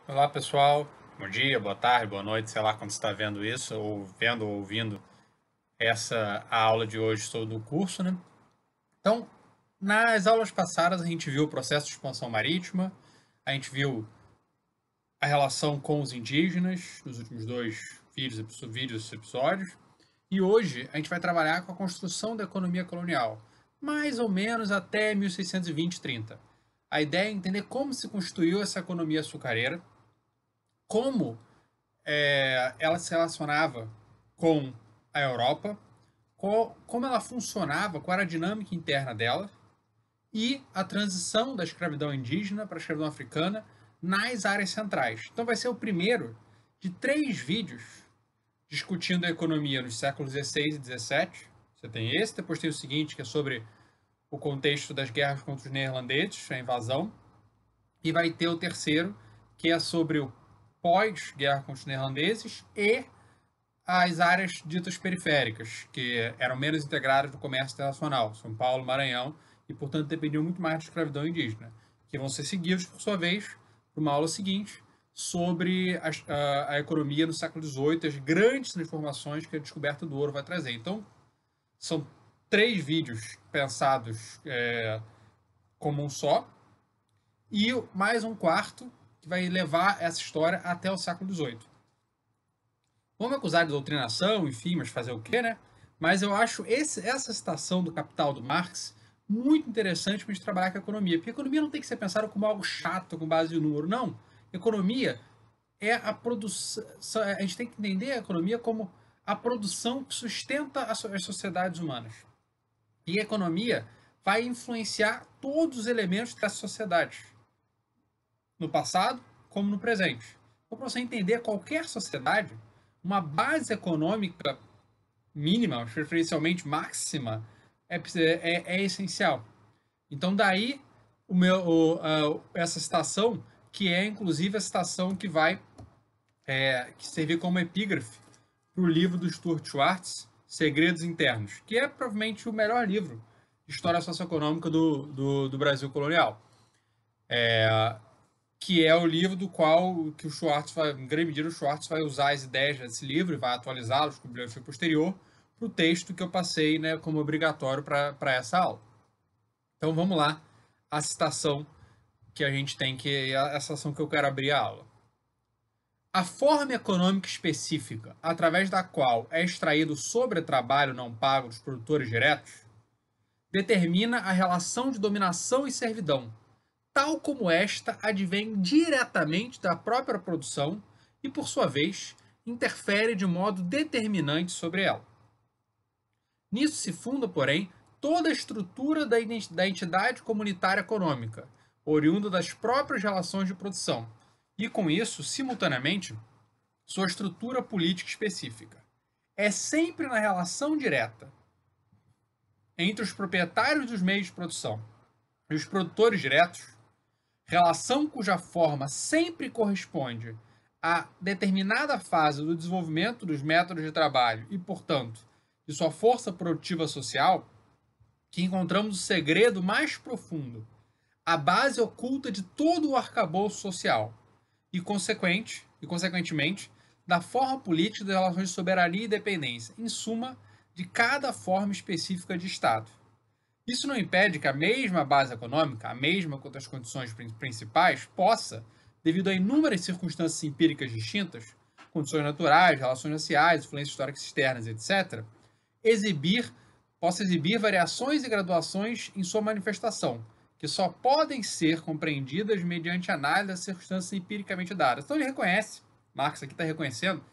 Olá pessoal, bom dia, boa tarde, boa noite, sei lá quando você está vendo isso, ou vendo ou ouvindo a aula de hoje sobre o curso, né? Então, nas aulas passadas a gente viu o processo de expansão marítima, a gente viu a relação com os indígenas, nos últimos dois vídeos episódios, e hoje a gente vai trabalhar com a construção da economia colonial, mais ou menos até 1620 e 30. A ideia é entender como se constituiu essa economia açucareira, como ela se relacionava com a Europa, como ela funcionava, qual era a dinâmica interna dela e a transição da escravidão indígena para a escravidão africana nas áreas centrais. Então vai ser o primeiro de 3 vídeos discutindo a economia nos séculos XVI e XVII. Você tem esse, depois tem o seguinte, que é sobre o contexto das guerras contra os neerlandeses, a invasão, e vai ter o terceiro, que é sobre o pós-guerra contra os neerlandeses e as áreas ditas periféricas, que eram menos integradas no comércio internacional, São Paulo, Maranhão, e portanto dependiam muito mais da escravidão indígena, que vão ser seguidos, por sua vez, por uma aula seguinte sobre a economia no século XVIII, as grandes transformações que a descoberta do ouro vai trazer. Então, são 3 vídeos pensados como um só, e mais um quarto que vai levar essa história até o século XVIII. Vamos acusar de doutrinação, enfim, mas fazer o quê, né? Mas eu acho essa citação do Capital do Marx muito interessante para a gente trabalhar com a economia. Porque a economia não tem que ser pensada como algo chato, com base no número. Não. Economia é a produção. A gente tem que entender a economia como a produção que sustenta as sociedades humanas. E a economia vai influenciar todos os elementos dessa sociedade, no passado como no presente. Então, para você entender qualquer sociedade, uma base econômica mínima, preferencialmente máxima, é essencial. Então, daí essa citação, que é inclusive a citação que vai que servir como epígrafe para o livro do Stuart Schwartz, Segredos Internos, que é provavelmente o melhor livro de história socioeconômica do Brasil colonial. Que é o livro do qual que o Schwartz vai, em grande medida, o Schwartz vai usar as ideias desse livro e vai atualizá-los com bibliografia posterior para o texto que eu passei, né, como obrigatório para essa aula. Então vamos lá, a citação que a gente tem, que é a citação que eu quero abrir a aula. A forma econômica específica através da qual é extraído o sobretrabalho não pago dos produtores diretos determina a relação de dominação e servidão, tal como esta advém diretamente da própria produção e, por sua vez, interfere de modo determinante sobre ela. Nisso se funda, porém, toda a estrutura da entidade comunitária econômica, oriunda das próprias relações de produção, e, com isso, simultaneamente, sua estrutura política específica. É sempre na relação direta entre os proprietários dos meios de produção e os produtores diretos, relação cuja forma sempre corresponde a determinada fase do desenvolvimento dos métodos de trabalho e, portanto, de sua força produtiva social, que encontramos o segredo mais profundo, a base oculta de todo o arcabouço social e, consequentemente, da forma política das relações de soberania e dependência, em suma, de cada forma específica de Estado. Isso não impede que a mesma base econômica, a mesma quanto às condições principais, possa, devido a inúmeras circunstâncias empíricas distintas, condições naturais, relações raciais, influências históricas externas, etc., possa exibir variações e graduações em sua manifestação, que só podem ser compreendidas mediante análise das circunstâncias empiricamente dadas. Então ele reconhece, Marx aqui está reconhecendo,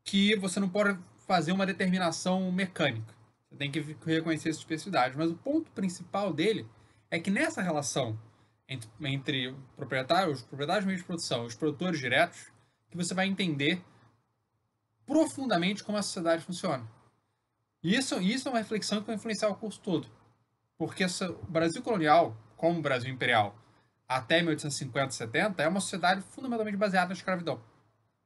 que você não pode fazer uma determinação mecânica. Você tem que reconhecer essa especificidade. Mas o ponto principal dele é que nessa relação entre os proprietários de meios de produção e os produtores diretos, que você vai entender profundamente como a sociedade funciona. Isso é uma reflexão que vai influenciar o curso todo. Porque o Brasil colonial, como o Brasil imperial, até 1850, 70, é uma sociedade fundamentalmente baseada na escravidão.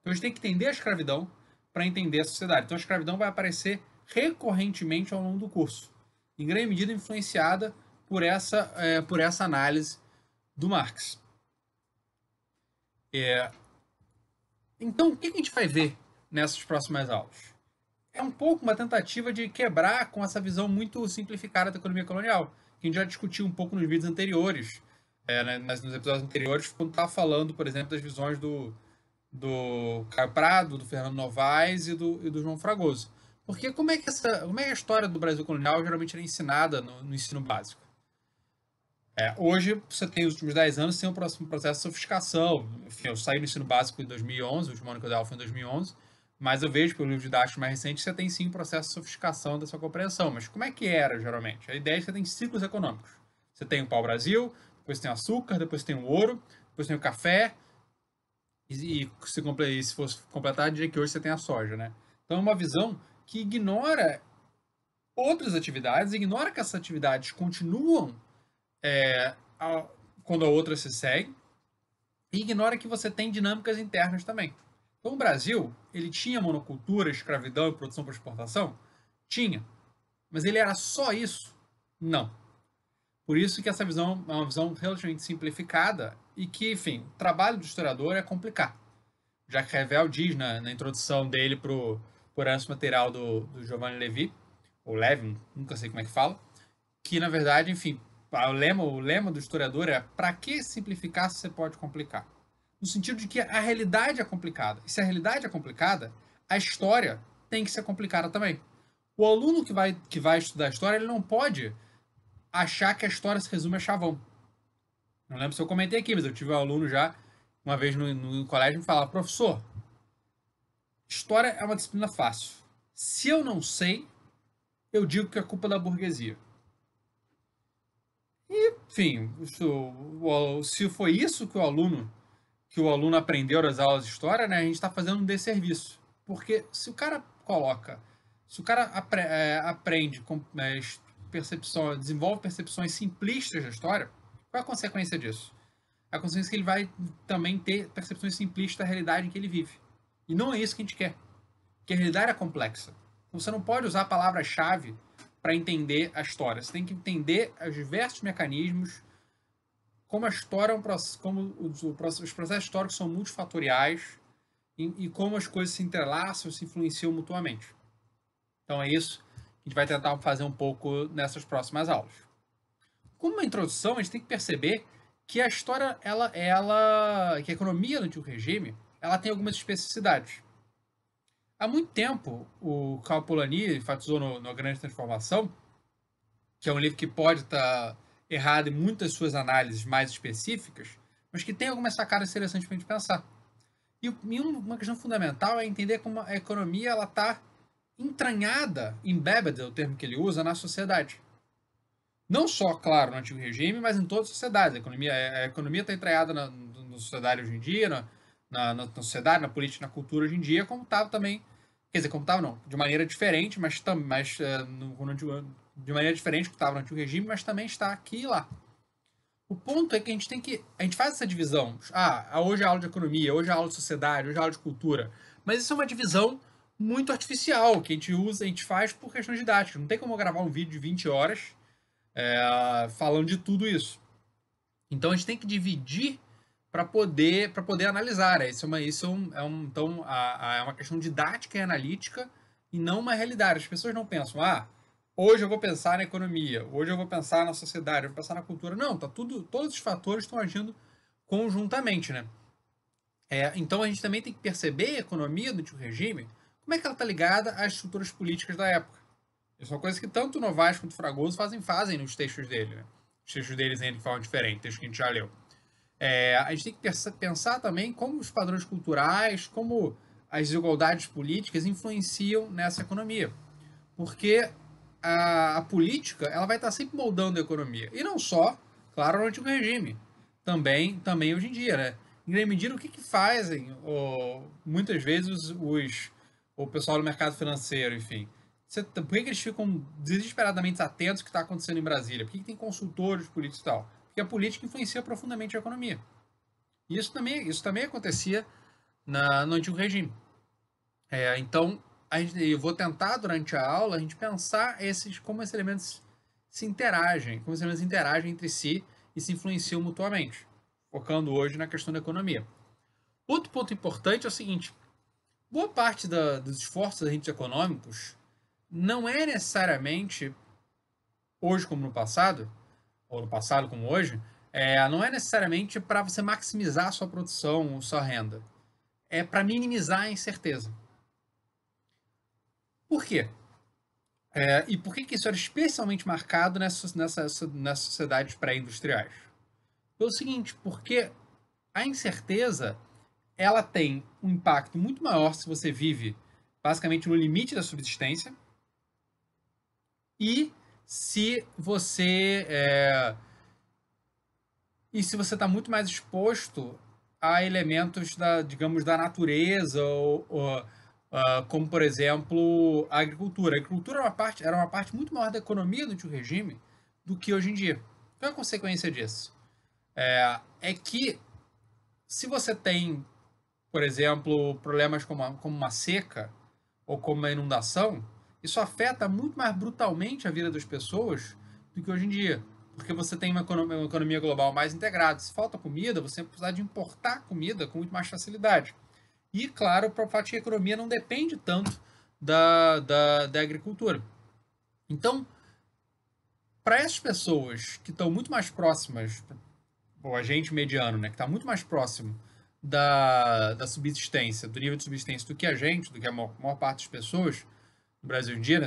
Então a gente tem que entender a escravidão para entender a sociedade. Então a escravidão vai aparecer recorrentemente ao longo do curso, em grande medida influenciada por essa análise do Marx. Então, o que a gente vai ver nessas próximas aulas? É um pouco uma tentativa de quebrar com essa visão muito simplificada da economia colonial, que a gente já discutiu um pouco nos vídeos anteriores, nos episódios anteriores, quando estava falando, por exemplo, das visões do Caio Prado, do Fernando Novaes e do João Fragoso. Porque como é que a história do Brasil colonial geralmente era ensinada no ensino básico? Hoje, você tem os últimos 10 anos, tem um próximo processo de sofisticação. Enfim, eu saí do ensino básico em 2011, o último ano que eu dei aula foi em 2011, mas eu vejo pelo livro didático mais recente que você tem sim um processo de sofisticação da sua compreensão. Mas como é que era, geralmente? A ideia é que você tem ciclos econômicos. Você tem o pau-brasil, depois tem o açúcar, depois tem o ouro, depois tem o café, e se fosse completar, diria que hoje você tem a soja, né? Então é uma visão que ignora outras atividades, ignora que essas atividades continuam é, a, quando a outra se segue, e ignora que você tem dinâmicas internas também. Então o Brasil, ele tinha monocultura, escravidão e produção por exportação? Tinha. Mas ele era só isso? Não. Por isso que essa visão é uma visão relativamente simplificada e que, enfim, o trabalho do historiador é complicar. Jacques Revel diz na introdução dele por herança material do Giovanni Levi, ou Levin, nunca sei como é que fala, que na verdade, enfim, o lema do historiador é: para que simplificar se você pode complicar? No sentido de que a realidade é complicada. E se a realidade é complicada, a história tem que ser complicada também. O aluno que vai estudar história, ele não pode achar que a história se resume a chavão. Não lembro se eu comentei aqui, mas eu tive um aluno já, uma vez no colégio, me falava: professor, história é uma disciplina fácil. Se eu não sei, eu digo que é culpa da burguesia. E, enfim, se foi isso que o aluno aprendeu nas aulas de história, né, a gente está fazendo um desserviço. Porque se o cara aprende com percepção, desenvolve percepções simplistas da história, qual é a consequência disso? A consequência é que ele vai também ter percepções simplistas da realidade em que ele vive. E não é isso que a gente quer. Porque a realidade é complexa. Então você não pode usar palavras-chave para entender a história. Você tem que entender os diversos mecanismos, como a história é um processo, como os processos históricos são multifatoriais e como as coisas se entrelaçam, se influenciam mutuamente. Então é isso que a gente vai tentar fazer um pouco nessas próximas aulas. Como uma introdução, a gente tem que perceber que a história, que a economia do antigo regime, ela tem algumas especificidades. Há muito tempo, o Karl Polanyi enfatizou no Grande Transformação, que é um livro que pode estar errado em muitas suas análises mais específicas, mas que tem algumas sacadas interessantes para a gente pensar. E uma questão fundamental é entender como a economia está entranhada, embedded é o termo que ele usa, na sociedade. Não só, claro, no antigo regime, mas em toda a sociedade. A economia está entranhada na sociedade hoje em dia, na sociedade, na política, na cultura hoje em dia, como estava também. Quer dizer, como estava não, de maneira diferente, de maneira diferente que estava no antigo regime, mas também está aqui e lá. O ponto é que a gente faz essa divisão. Hoje é aula de economia, hoje é aula de sociedade, hoje é aula de cultura. Mas isso é uma divisão muito artificial, que a gente faz por questões didáticas. Não tem como eu gravar um vídeo de 20 horas falando de tudo isso. Então a gente tem que dividir para poder analisar. Então, é uma questão didática e analítica e não uma realidade. As pessoas não pensam, hoje eu vou pensar na economia, hoje eu vou pensar na sociedade, eu vou pensar na cultura. Não, todos os fatores estão agindo conjuntamente, né? Então a gente também tem que perceber a economia do antigo regime, como é que ela está ligada às estruturas políticas da época. Isso é uma coisa que tanto o Novaes quanto o Fragoso fazem nos textos dele, né? Os textos deles ainda de forma diferente, textos que a gente já leu. A gente tem que pensar também como os padrões culturais, como as desigualdades políticas influenciam nessa economia. Porque a política ela vai estar sempre moldando a economia. E não só, claro, no antigo regime. Também hoje em dia, né? Em grande medida, o que fazem muitas vezes o pessoal do mercado financeiro, enfim? Por que eles ficam desesperadamente atentos ao que está acontecendo em Brasília? Por que tem consultores políticos e tal? Porque a política influencia profundamente a economia. E isso também acontecia no antigo regime. Então, eu vou tentar, durante a aula, a gente pensar como esses elementos se interagem, como esses elementos interagem entre si e se influenciam mutuamente. focando hoje na questão da economia. Outro ponto importante é o seguinte: boa parte dos esforços dos agentes econômicos não é necessariamente, hoje como no passado, ou no passado como hoje, não é necessariamente para você maximizar a sua produção ou sua renda. É para minimizar a incerteza. Por quê? E por que isso era especialmente marcado nessas sociedades pré-industriais? Pelo seguinte, porque a incerteza ela tem um impacto muito maior se você vive basicamente no limite da subsistência e se você se você está muito mais exposto a elementos digamos, da natureza como por exemplo a agricultura. A agricultura era uma parte muito maior da economia do antigo regime do que hoje em dia. Qual é a consequência disso? É que se você tem, por exemplo, problemas como uma seca ou como uma inundação, isso afeta muito mais brutalmente a vida das pessoas do que hoje em dia. Porque você tem uma economia global mais integrada. Se falta comida, você vai precisar de importar comida com muito mais facilidade. E, claro, para o fato que a economia não depende tanto da agricultura. Então, para essas pessoas que estão muito mais próximas, o agente mediano, né, que está muito mais próximo da subsistência, do nível de subsistência do que a gente, do que a maior parte das pessoas no Brasil em dia, né,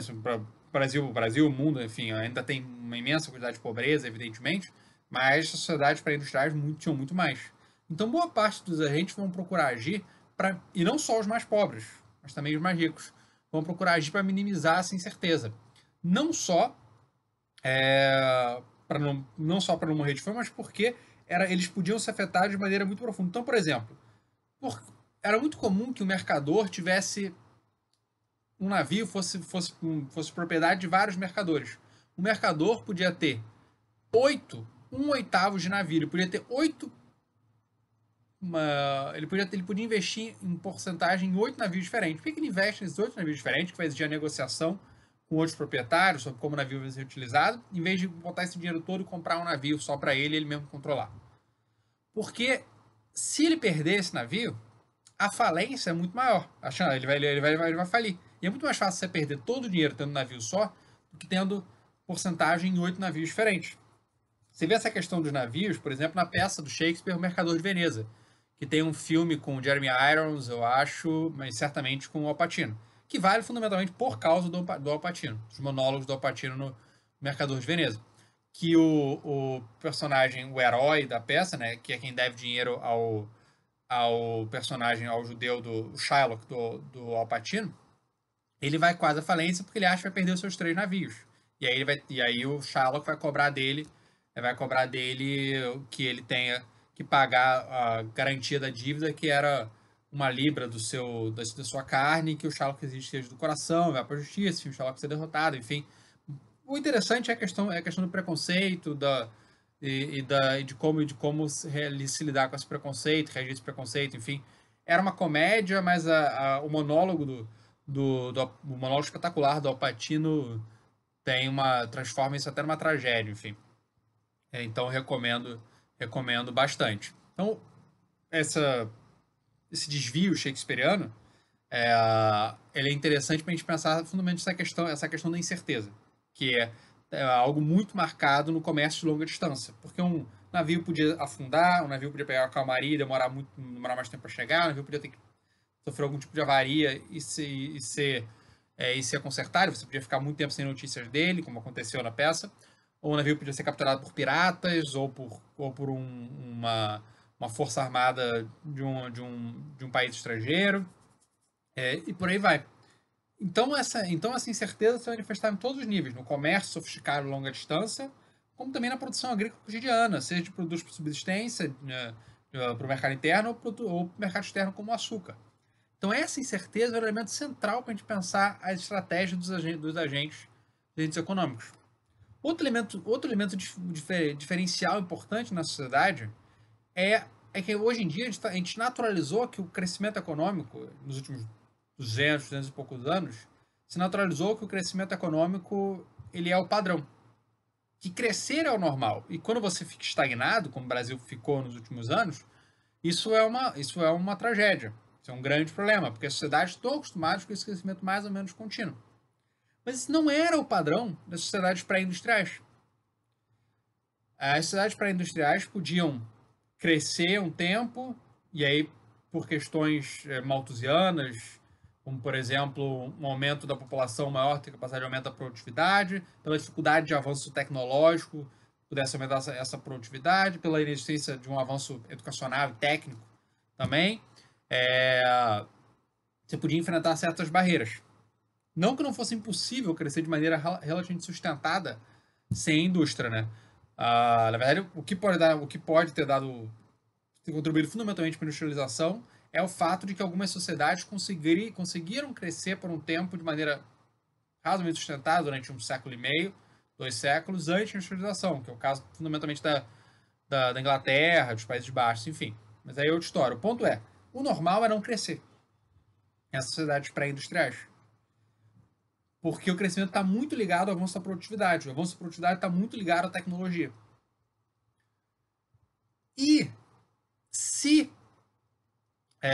Brasil, o mundo, enfim, ainda tem uma imensa quantidade de pobreza, evidentemente, mas as sociedades pré-industriais tinham muito mais. Então, boa parte dos agentes vão procurar agir e não só os mais pobres, mas também os mais ricos, vão procurar agir para minimizar essa incerteza. Não só não só para não morrer de fome, mas porque eles podiam se afetar de maneira muito profunda. Então, por exemplo, era muito comum que o mercador tivesse um navio fosse propriedade de vários mercadores. O mercador podia ter 1/8 de navio, ele podia ter ele podia investir em porcentagem em 8 navios diferentes. Por que ele investe nesses 8 navios diferentes, que vai exigir a negociação com outros proprietários sobre como o navio vai ser utilizado, em vez de botar esse dinheiro todo e comprar um navio só para ele mesmo controlar? Porque se ele perder esse navio, a falência é muito maior. Ele vai falir. E é muito mais fácil você perder todo o dinheiro tendo um navio só do que tendo porcentagem em 8 navios diferentes. Você vê essa questão dos navios, por exemplo, na peça do Shakespeare, O Mercador de Veneza, que tem um filme com Jeremy Irons, eu acho, mas certamente com o Al Pacino, que vale fundamentalmente por causa do Al Pacino, dos monólogos do Al Pacino no Mercador de Veneza. Que o personagem, o herói da peça, né, que é quem deve dinheiro ao personagem, ao judeu do Shylock, do Al Pacino, ele vai quase à falência porque ele acha que vai perder os seus 3 navios. E aí o Shylock vai cobrar dele que ele tenha que pagar a garantia da dívida, que era uma libra da sua carne, que o Shylock existe do coração, vai para a justiça, o Shylock ser derrotado, enfim. O interessante é a questão do preconceito, de como se lidar com esse preconceito, reagir a esse preconceito, enfim. Era uma comédia, mas o monólogo o monólogo espetacular do Al Pacino transforma isso até numa tragédia, enfim. Então recomendo bastante. Então, esse desvio shakespeariano, ele é interessante para a gente pensar fundamentalmente essa questão da incerteza, que é algo muito marcado no comércio de longa distância, porque um navio podia afundar, um navio podia pegar a calmaria e demorar mais tempo para chegar, o navio podia ter que sofrer algum tipo de avaria e ser consertado, você podia ficar muito tempo sem notícias dele, como aconteceu na peça, ou o navio podia ser capturado por piratas ou por uma força armada de um país estrangeiro, e por aí vai. Então essa incerteza se manifestar em todos os níveis, no comércio sofisticado a longa distância, como também na produção agrícola cotidiana, seja de produtos para subsistência, para o mercado interno ou para o mercado externo, como o açúcar. Então essa incerteza é um elemento central para a gente pensar a estratégia dos agentes econômicos. Outro elemento diferencial importante na sociedade é que hoje em dia a gente naturalizou que o crescimento econômico, nos últimos 200 e poucos anos, se naturalizou que o crescimento econômico ele é o padrão. que crescer é o normal. E quando você fica estagnado, como o Brasil ficou nos últimos anos, isso é uma tragédia. Isso é um grande problema, porque as sociedades estão acostumadas com esse crescimento mais ou menos contínuo. Mas isso não era o padrão das sociedades pré-industriais. As sociedades pré-industriais podiam crescer um tempo, e aí, por questões malthusianas, como, por exemplo, um aumento da população maior, ter capacidade de aumentar a produtividade, pela dificuldade de avanço tecnológico, pudesse aumentar essa produtividade, pela inexistência de um avanço educacional e técnico também, você podia enfrentar certas barreiras. Não que não fosse impossível crescer de maneira relativamente sustentada sem indústria, né? Na verdade, o que pode ter contribuído fundamentalmente para a industrialização é o fato de que algumas sociedades conseguiram crescer por um tempo de maneira razoavelmente sustentada durante um século e meio, 2 séculos, antes da industrialização, que é o caso fundamentalmente da Inglaterra, dos Países Baixos, enfim. Mas aí é outra história. O ponto é, o normal é não crescer nessas sociedades pré-industriais. Porque o crescimento está muito ligado ao avanço da produtividade. O avanço da produtividade está muito ligado à tecnologia. E se...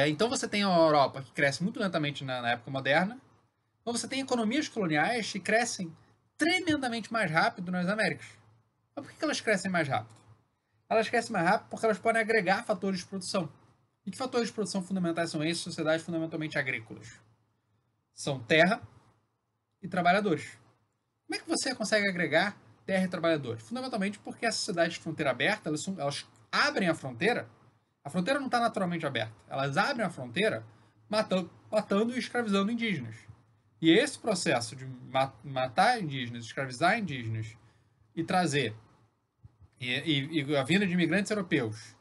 então você tem a Europa que cresce muito lentamente na época moderna. Então você tem economias coloniais que crescem tremendamente mais rápido nas Américas. Mas por que elas crescem mais rápido? Elas crescem mais rápido porque elas podem agregar fatores de produção. E que fatores de produção fundamentais são esses? Sociedades fundamentalmente agrícolas. São terra e trabalhadores. Como é que você consegue agregar terra e trabalhadores? Fundamentalmente porque as sociedades de fronteira aberta, elas abrem a fronteira não está naturalmente aberta. Elas abrem a fronteira matando e escravizando indígenas. E esse processo de matar indígenas, escravizar indígenas e trazer e a vinda de imigrantes europeus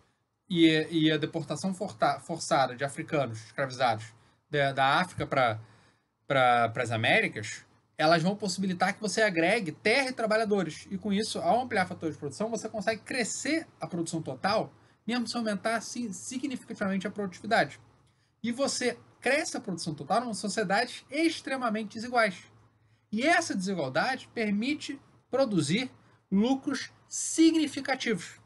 e a deportação forçada de africanos escravizados da África para as Américas, elas vão possibilitar que você agregue terra e trabalhadores. E com isso, ao ampliar fatores de produção, você consegue crescer a produção total, mesmo se aumentar significativamente a produtividade. E você cresce a produção total numa sociedade extremamente desiguais. E essa desigualdade permite produzir lucros significativos.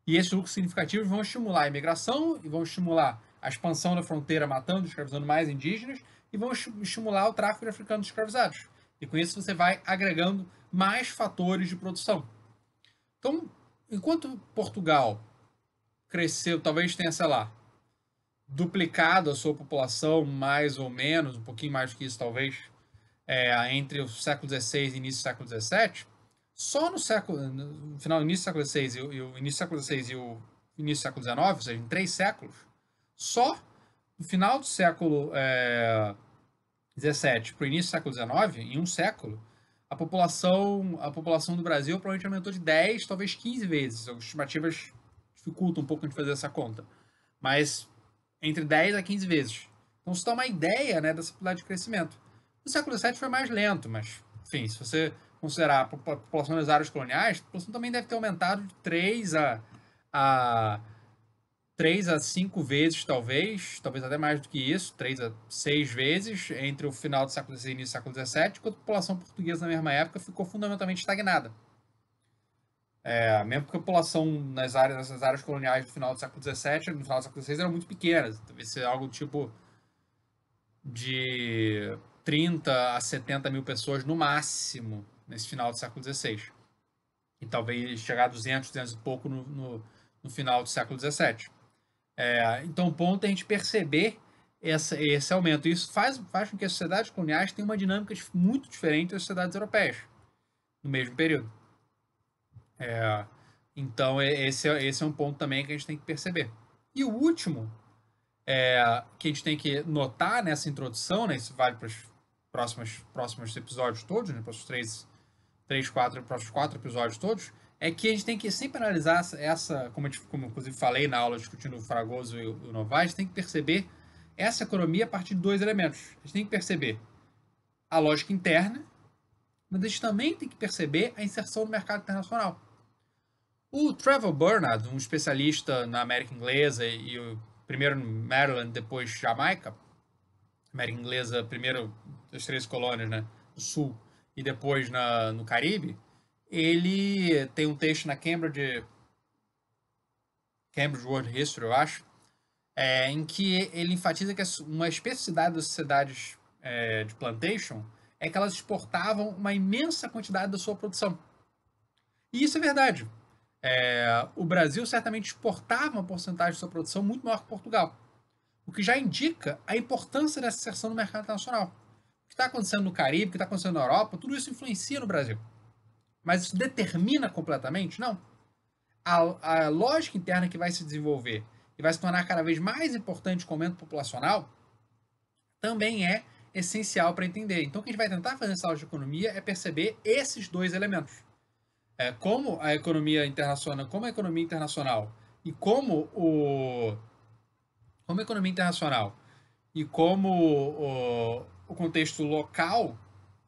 E esses lucros significativos vão estimular a imigração e vão estimular a expansão da fronteira, matando e escravizando mais indígenas, e vão estimular o tráfico de africanos escravizados. E com isso você vai agregando mais fatores de produção. Então, enquanto Portugal cresceu, talvez tenha, sei lá, duplicado a sua população, mais ou menos, um pouquinho mais do que isso, talvez, entre o século XVI e início do século XVII, só no início do século XVI e o início do século XVI e o início do século XIX, ou seja, em 3 séculos, só no final do século XVII para o início do século XIX, em um século, a população do Brasil provavelmente aumentou de 10, talvez 15 vezes. As estimativas dificultam um pouco de fazer essa conta. Mas entre 10 a 15 vezes. Então, isso dá uma ideia, né, dessa possibilidade de crescimento. No século XVII foi mais lento, mas, enfim, se você considerar a população das áreas coloniais, a população também deve ter aumentado de 3 a 5 vezes, talvez até mais do que isso, 3 a 6 vezes, entre o final do século XVI e início do século XVII, enquanto a população portuguesa na mesma época ficou fundamentalmente estagnada. Mesmo porque a população nessas áreas coloniais no final do século XVII, no final do século XVI, eram muito pequenas. Talvez seja algo tipo de 30 a 70 mil pessoas no máximo nesse final do século XVI. E talvez chegar a 200 e pouco no final do século XVII. Então, o ponto é a gente perceber esse aumento. E isso faz com que as sociedades coloniais tenham uma dinâmica muito diferente das sociedades europeias no mesmo período. Então, esse é um ponto também que a gente tem que perceber. E o último que a gente tem que notar nessa introdução, né, isso vale para os próximos episódios todos, né, para os próximos 4 episódios todos, é que a gente tem que sempre analisar como inclusive falei na aula discutindo o Fragoso e o Novaes, a gente tem que perceber essa economia a partir de 2 elementos. A gente tem que perceber a lógica interna, mas a gente também tem que perceber a inserção no mercado internacional. O Trevor Burnard, um especialista na América Inglesa e primeiro no Maryland, depois Jamaica, América Inglesa, primeiro das 3 colônias, né, do Sul, e depois no Caribe, ele tem um texto na Cambridge World History, eu acho, em que ele enfatiza que uma especificidade das sociedades de plantation é que elas exportavam uma imensa quantidade da sua produção. E isso é verdade. O Brasil certamente exportava uma porcentagem de sua produção muito maior que Portugal, o que já indica a importância dessa inserção no mercado internacional. O que está acontecendo no Caribe, o que está acontecendo na Europa, tudo isso influencia no Brasil. Mas isso determina completamente? Não. A lógica interna que vai se desenvolver e vai se tornar cada vez mais importante com o aumento populacional também é essencial para entender. Então, o que a gente vai tentar fazer nessa aula de economia é perceber esses dois elementos. Como a economia internacional e como a economia internacional e como o contexto local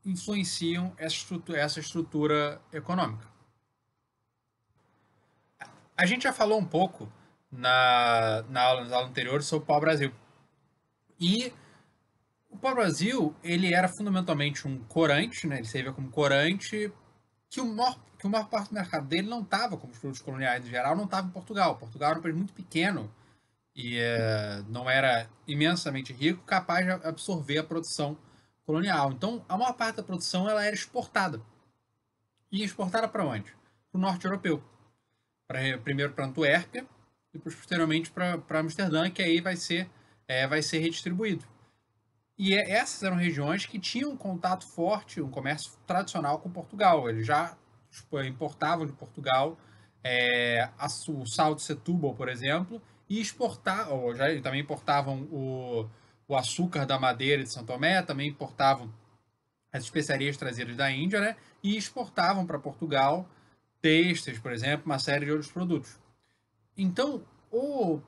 influenciam essa estrutura econômica. A gente já falou um pouco nas aulas anteriores sobre o pau-brasil. E o pau-brasil, ele era fundamentalmente um corante, né? Ele servia como corante, que a maior parte do mercado dele não estava, como os produtos coloniais em geral, não estava em Portugal. Portugal era um país muito pequeno e não era imensamente rico, capaz de absorver a produção colonial. Então, a maior parte da produção ela era exportada. E exportada para onde? Para o norte europeu. Primeiro para Antuérpia, depois posteriormente para Amsterdã, que aí vai ser redistribuído. E essas eram regiões que tinham um contato forte, um comércio tradicional com Portugal. Eles já importavam de Portugal o sal de Setúbal, por exemplo, e exportavam, também importavam o açúcar da Madeira de São Tomé, também importavam as especiarias trazidas da Índia, né? E exportavam para Portugal têxteis, por exemplo, uma série de outros produtos. Então, o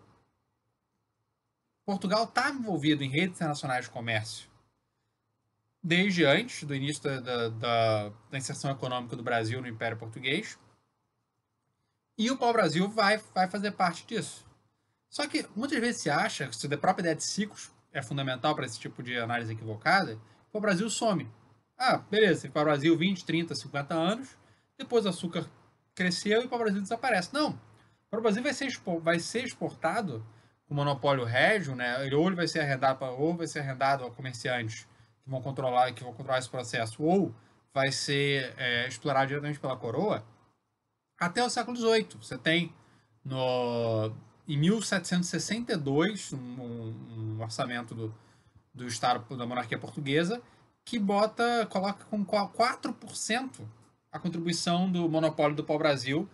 Portugal está envolvido em redes internacionais de comércio desde antes do início da inserção econômica do Brasil no Império Português. E o pau-brasil vai fazer parte disso. Só que muitas vezes se acha que a própria ideia de ciclos é fundamental para esse tipo de análise equivocada, o pau-brasil some. Ah, beleza, o pau-brasil 20, 30, 50 anos, depois o açúcar cresceu e o pau-brasil desaparece. Não, o pau-brasil vai ser exportado com monopólio régio, né? Ou ele vai ser arrendado a comerciantes que vão controlar esse processo, ou vai ser explorado diretamente pela coroa, até o século XVIII. Você tem em 1762 um orçamento do Estado da monarquia portuguesa que coloca com 4% a contribuição do monopólio do pau-brasil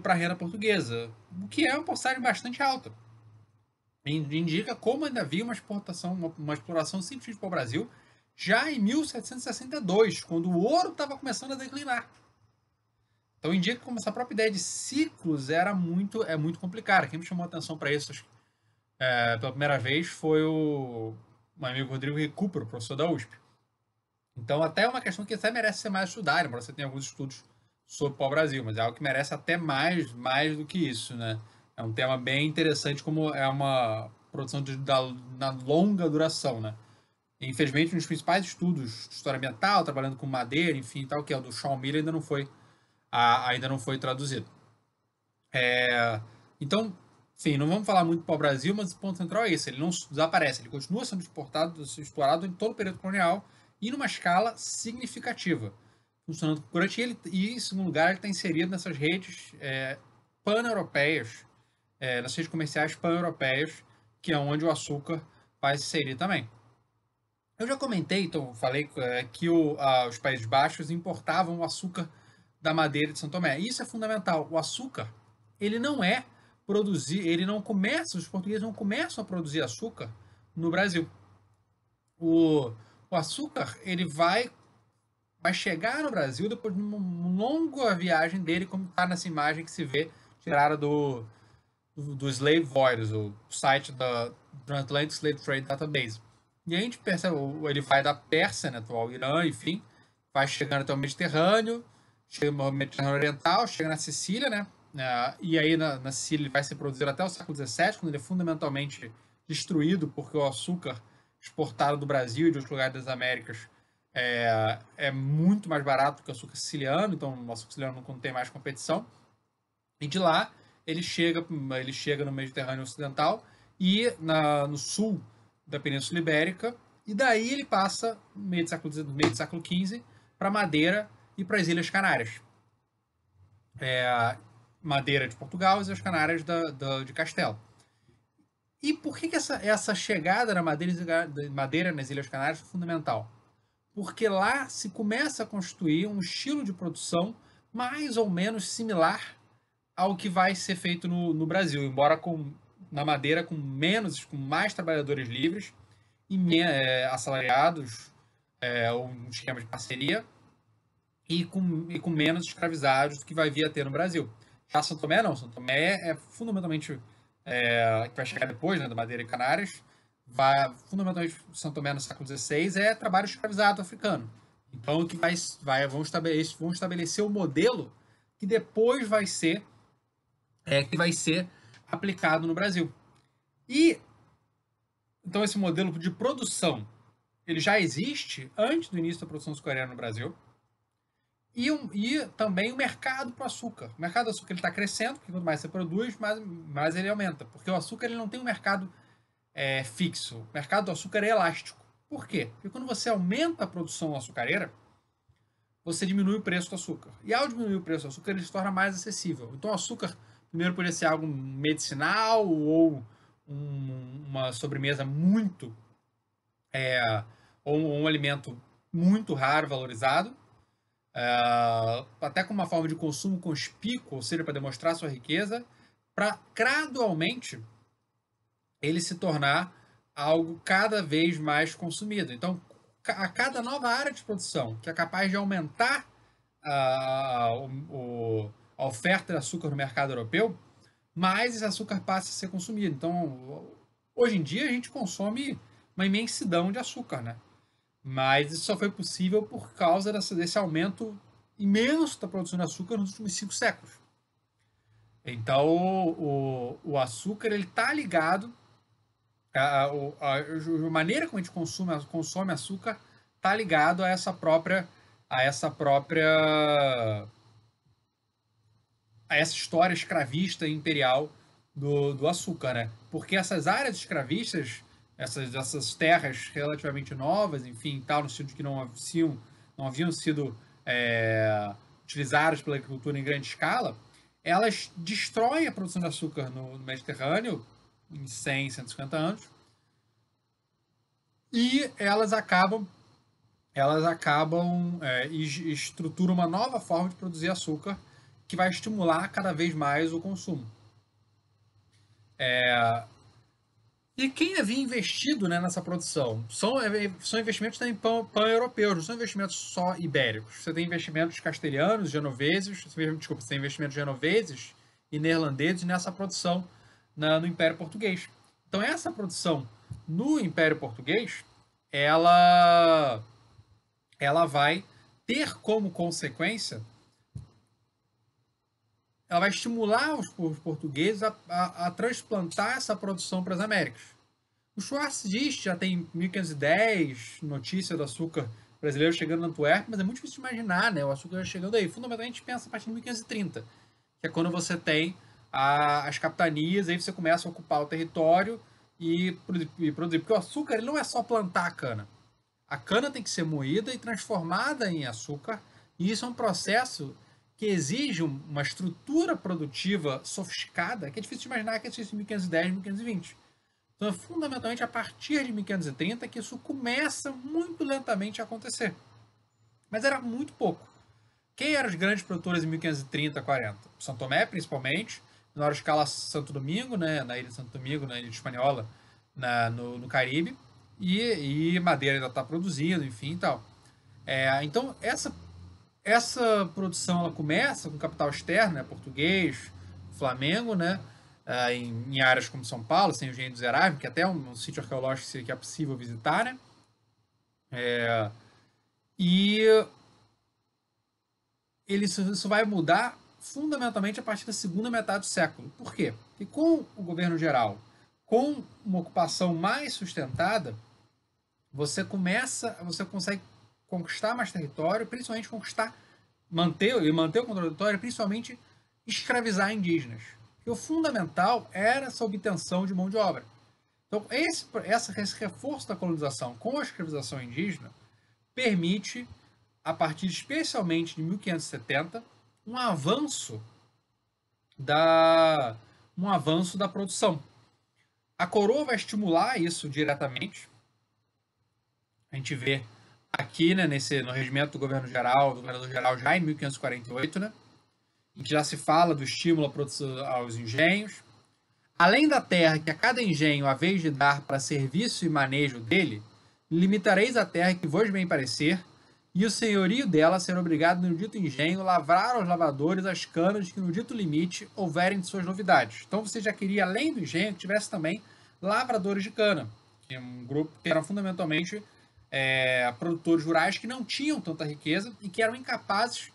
para a renda portuguesa, o que é uma porcentagem bastante alta. Indica como ainda havia uma exploração simples para o Brasil já em 1762, quando o ouro estava começando a declinar. Então indica como essa própria ideia de ciclos é muito complicada. Quem me chamou a atenção para isso pela primeira vez foi o meu amigo Rodrigo Recupero, professor da USP. Então até é uma questão que até merece ser mais estudada, embora você tenha alguns estudos sobre o pau-brasil, mas é algo que merece até mais do que isso, né? É um tema bem interessante, como é uma produção na longa duração, né? E, infelizmente, um dos principais estudos de história ambiental, trabalhando com madeira, enfim, tal, que é o do Sean Miller, ainda não foi traduzido. Então, enfim, não vamos falar muito do pau-brasil, mas o ponto central é esse: ele não desaparece, ele continua sendo explorado em todo o período colonial e numa escala significativa, funcionando durante ele, e em segundo lugar ele está inserido nessas redes pan-europeias, nas redes comerciais pan-europeias, que é onde o açúcar vai se inserir também. Eu já comentei, então falei que os Países Baixos importavam o açúcar da Madeira de São Tomé. E isso é fundamental. O açúcar, ele não os portugueses não começam a produzir açúcar no Brasil. O açúcar, ele vai chegar no Brasil depois de uma longa viagem dele, como está nessa imagem que se vê tirada do Slave Voyages, o site da Transatlantic Slave Trade Database. E a gente percebe, ele vai da Pérsia, né, atual Irã, enfim, vai chegando até o Mediterrâneo, chega no Mediterrâneo Oriental, chega na Sicília, né, e aí na Sicília ele vai ser produzido até o século XVII, quando ele é fundamentalmente destruído, porque o açúcar exportado do Brasil e de outros lugares das Américas é muito mais barato que o açúcar siciliano, então o açúcar siciliano não tem mais competição. E de lá ele chega no Mediterrâneo Ocidental e no sul da Península Ibérica, e daí ele passa no meio do século XV para Madeira e para as Ilhas Canárias. Madeira de Portugal e as Canárias de Castelo. E por que essa chegada na Madeira nas Ilhas Canárias foi fundamental? Porque lá se começa a constituir um estilo de produção mais ou menos similar ao que vai ser feito no Brasil, embora na Madeira com mais trabalhadores livres e assalariados, ou um esquema de parceria, e com menos escravizados do que vai vir a ter no Brasil. Já São Tomé não, São Tomé é fundamentalmente, que vai chegar depois, né, da Madeira e Canárias, fundamentalmente São Tomé no século XVI é trabalho escravizado africano. Então o que vão estabelecer o modelo que depois vai ser aplicado no Brasil. E então esse modelo de produção ele já existe antes do início da produção açucareira no Brasil. E também o mercado para o açúcar. O mercado do açúcar está crescendo, porque quanto mais você produz, mais ele aumenta. Porque o açúcar ele não tem um mercado fixo. O mercado do açúcar é elástico. Por quê? Porque quando você aumenta a produção açucareira, você diminui o preço do açúcar. E ao diminuir o preço do açúcar, ele se torna mais acessível. Então o açúcar, primeiro, poderia ser algo medicinal ou uma sobremesa ou um alimento muito raro, valorizado. Até com uma forma de consumo conspícuo, ou seja, para demonstrar sua riqueza, para gradualmente ele se tornar algo cada vez mais consumido. Então, a cada nova área de produção que é capaz de aumentar a oferta de açúcar no mercado europeu, mais esse açúcar passa a ser consumido. Então, hoje em dia, a gente consome uma imensidão de açúcar, né? Mas isso só foi possível por causa desse aumento imenso da produção de açúcar nos últimos 5 séculos. Então, o açúcar ele está ligado, a maneira como a gente consome açúcar está ligado a essa própria história escravista e imperial do açúcar, né? Porque essas áreas escravistas, essas terras relativamente novas, enfim, tal, no sentido de que não haviam sido utilizadas pela agricultura em grande escala, elas destroem a produção de açúcar no Mediterrâneo em 100, 150 anos, e elas acabam e estruturam uma nova forma de produzir açúcar que vai estimular cada vez mais o consumo. E quem havia investido, né, nessa produção? São investimentos também pan-europeus, não são investimentos só ibéricos. Você tem investimentos castelhanos, genoveses, você tem investimentos genoveses e neerlandeses nessa produção no Império Português. Então essa produção no Império Português, ela vai ter como consequência, ela vai estimular os portugueses a transplantar essa produção para as Américas. O Schwartz existe, já tem 1510, notícia do açúcar brasileiro chegando na Antuérpia, mas é muito difícil de imaginar, né? O açúcar chegando aí. Fundamentalmente, a gente pensa a partir de 1530, que é quando você tem as capitanias, aí você começa a ocupar o território e produzir. Porque o açúcar ele não é só plantar a cana. A cana tem que ser moída e transformada em açúcar, e isso é um processo que exige uma estrutura produtiva sofisticada, que é difícil de imaginar que existe em 1510, 1520. Então é fundamentalmente a partir de 1530 que isso começa muito lentamente a acontecer. Mas era muito pouco. Quem eram os grandes produtores em 1530, 40? São Tomé, principalmente, em menor escala Santo Domingo, né, na ilha de Santo Domingo, na ilha espanhola, no Caribe, e Madeira ainda está produzindo, enfim e tal. Então essa produção ela começa com capital externo, né, português, Flamengo, né, em áreas como São Paulo, sem o Engenho dos Heráclidos, que até é um sítio arqueológico que é possível visitar, né? E isso vai mudar fundamentalmente a partir da segunda metade do século. Por quê? Porque com o governo geral, com uma ocupação mais sustentada, você consegue conquistar mais território, principalmente manter o controle do território, principalmente escravizar indígenas. Porque o fundamental era essa obtenção de mão de obra. Então, esse reforço da colonização com a escravização indígena permite, a partir especialmente de 1570, um avanço da produção. A coroa vai estimular isso diretamente. A gente vê aqui, né, no regimento do governador-geral já em 1548, né, em que já se fala do estímulo aos engenhos. Além da terra que a cada engenho haveis de dar para serviço e manejo dele, limitareis a terra que vos bem parecer, e o senhorio dela será obrigado no dito engenho lavrar aos lavadores as canas que no dito limite houverem de suas novidades. Então você já queria, além do engenho, que tivesse também lavradores de cana, que é um grupo que eram fundamentalmente produtores rurais que não tinham tanta riqueza e que eram incapazes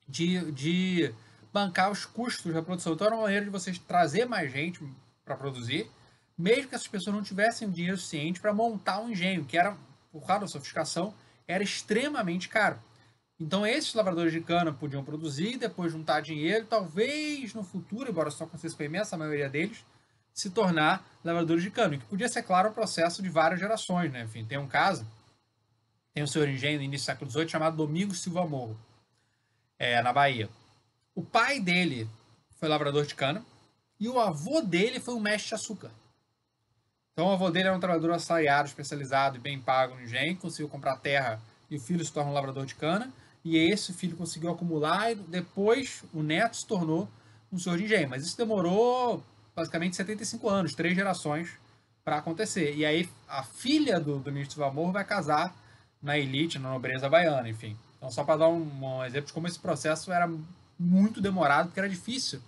de bancar os custos da produção. Então era uma maneira de vocês trazer mais gente para produzir, mesmo que essas pessoas não tivessem o dinheiro suficiente para montar um engenho, que era, por causa da sofisticação, era extremamente caro. Então esses lavradores de cana podiam produzir, depois juntar dinheiro, talvez no futuro, embora só acontecesse com a imensa maioria deles, se tornar lavradores de cana, que podia ser, claro, um processo de várias gerações, né? Enfim, tem um caso, tem um senhor engenho no início do século XVIII chamado Domingos Silva Morro, na Bahia. O pai dele foi lavrador de cana e o avô dele foi um mestre de açúcar. Então o avô dele era um trabalhador assalariado, especializado e bem pago no engenho, conseguiu comprar terra e o filho se torna um lavrador de cana, e esse filho conseguiu acumular e depois o neto se tornou um senhor de engenho. Mas isso demorou basicamente 75 anos, 3 gerações para acontecer. E aí a filha do ministro Valmor vai casar na elite, na nobreza baiana, enfim. Então só para dar um exemplo de como esse processo era muito demorado, porque era difícil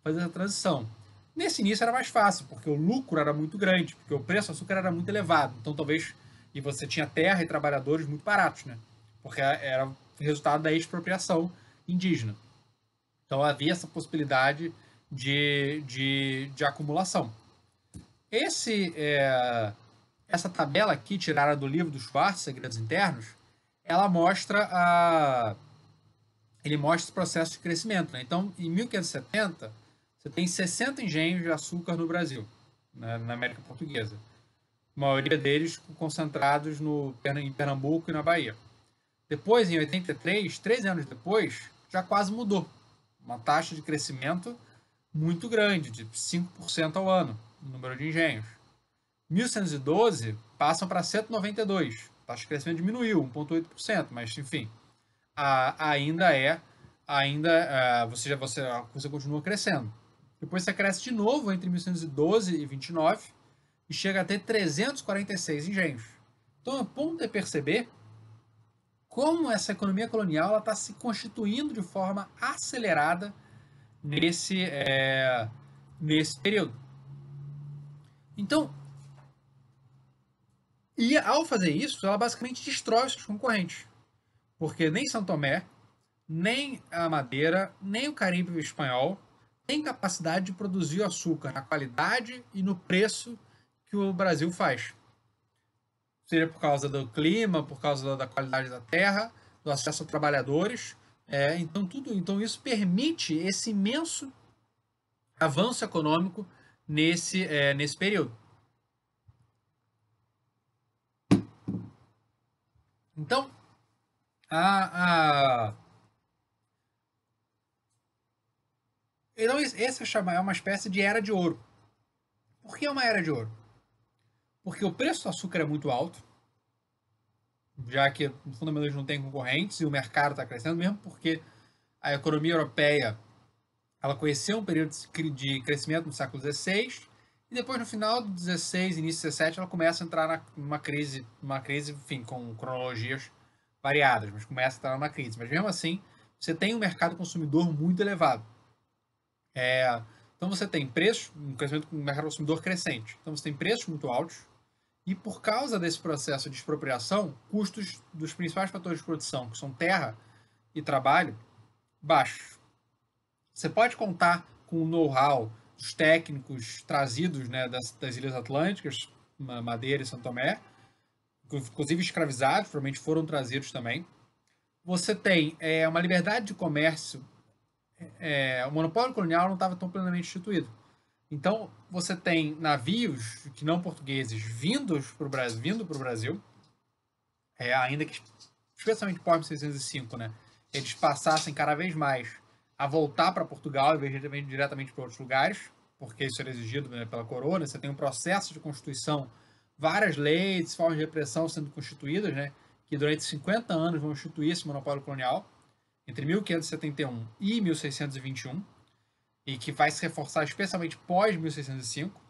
fazer essa transição. Nesse início era mais fácil, porque o lucro era muito grande, porque o preço do açúcar era muito elevado. Então talvez. E você tinha terra e trabalhadores muito baratos, né? Porque era resultado da expropriação indígena. Então havia essa possibilidade de acumulação. Essa tabela aqui, tirada do livro do Schwartz, Segredos Internos, ela mostra ele mostra o processo de crescimento. Né? Então, em 1570, você tem 60 engenhos de açúcar no Brasil, na América Portuguesa. A maioria deles concentrados em Pernambuco e na Bahia. Depois, em 83, 13 anos depois, já quase mudou. Uma taxa de crescimento muito grande, de 5% ao ano, no número de engenhos. Em 1112, passam para 192. A taxa de crescimento diminuiu, 1,8%, mas enfim, você continua crescendo. Depois você cresce de novo entre 1912 e 29 e chega a ter 346 engenhos. Então, o ponto é perceber como essa economia colonial está se constituindo de forma acelerada nesse período. Então, e ao fazer isso, ela basicamente destrói os seus concorrentes. Porque nem São Tomé, nem a Madeira, nem o Caribe espanhol têm capacidade de produzir o açúcar na qualidade e no preço que o Brasil faz. Seja por causa do clima, por causa da qualidade da terra, do acesso a trabalhadores. Então isso permite esse imenso avanço econômico nesse período. Então, então essa é uma espécie de era de ouro. Por que é uma era de ouro? Porque o preço do açúcar é muito alto, já que fundamentalmente não tem concorrentes e o mercado está crescendo, mesmo porque a economia europeia ela conheceu um período de crescimento no século XVI e depois no final do XVI, início do XVII, ela começa a entrar numa crise, enfim, com cronologias variadas, mas começa a entrar numa crise. Mas mesmo assim, você tem um mercado consumidor muito elevado. Então você tem preço, um crescimento com o mercado consumidor crescente. Então você tem preços muito altos e por causa desse processo de expropriação, custos dos principais fatores de produção, que são terra e trabalho, baixos. Você pode contar com o know-how dos técnicos trazidos, né, das Ilhas Atlânticas, Madeira e São Tomé, inclusive escravizados, provavelmente foram trazidos também. Você tem uma liberdade de comércio, o monopólio colonial não estava tão plenamente instituído. Então, você tem navios que não portugueses vindo para o Brasil, ainda que, especialmente pós-1605, né, eles passassem cada vez mais a voltar para Portugal em vez de diretamente para outros lugares, porque isso era exigido, né, pela coroa. Né? Você tem um processo de constituição, várias leis, formas de repressão sendo constituídas, né, que durante 50 anos vão instituir esse monopólio colonial, entre 1571 e 1621, e que vai se reforçar especialmente pós 1605.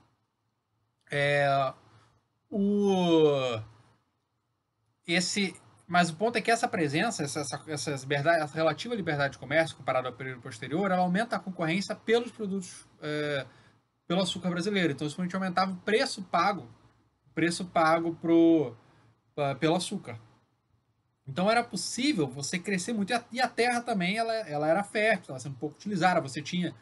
Mas o ponto é que essa presença, essa relativa liberdade de comércio comparada ao período posterior, ela aumenta a concorrência pelos produtos, pelo açúcar brasileiro. Então, isso aumentava o preço pago pelo açúcar. Então, era possível você crescer muito. E a terra também, ela era fértil, ela sendo pouco utilizada. Você tinha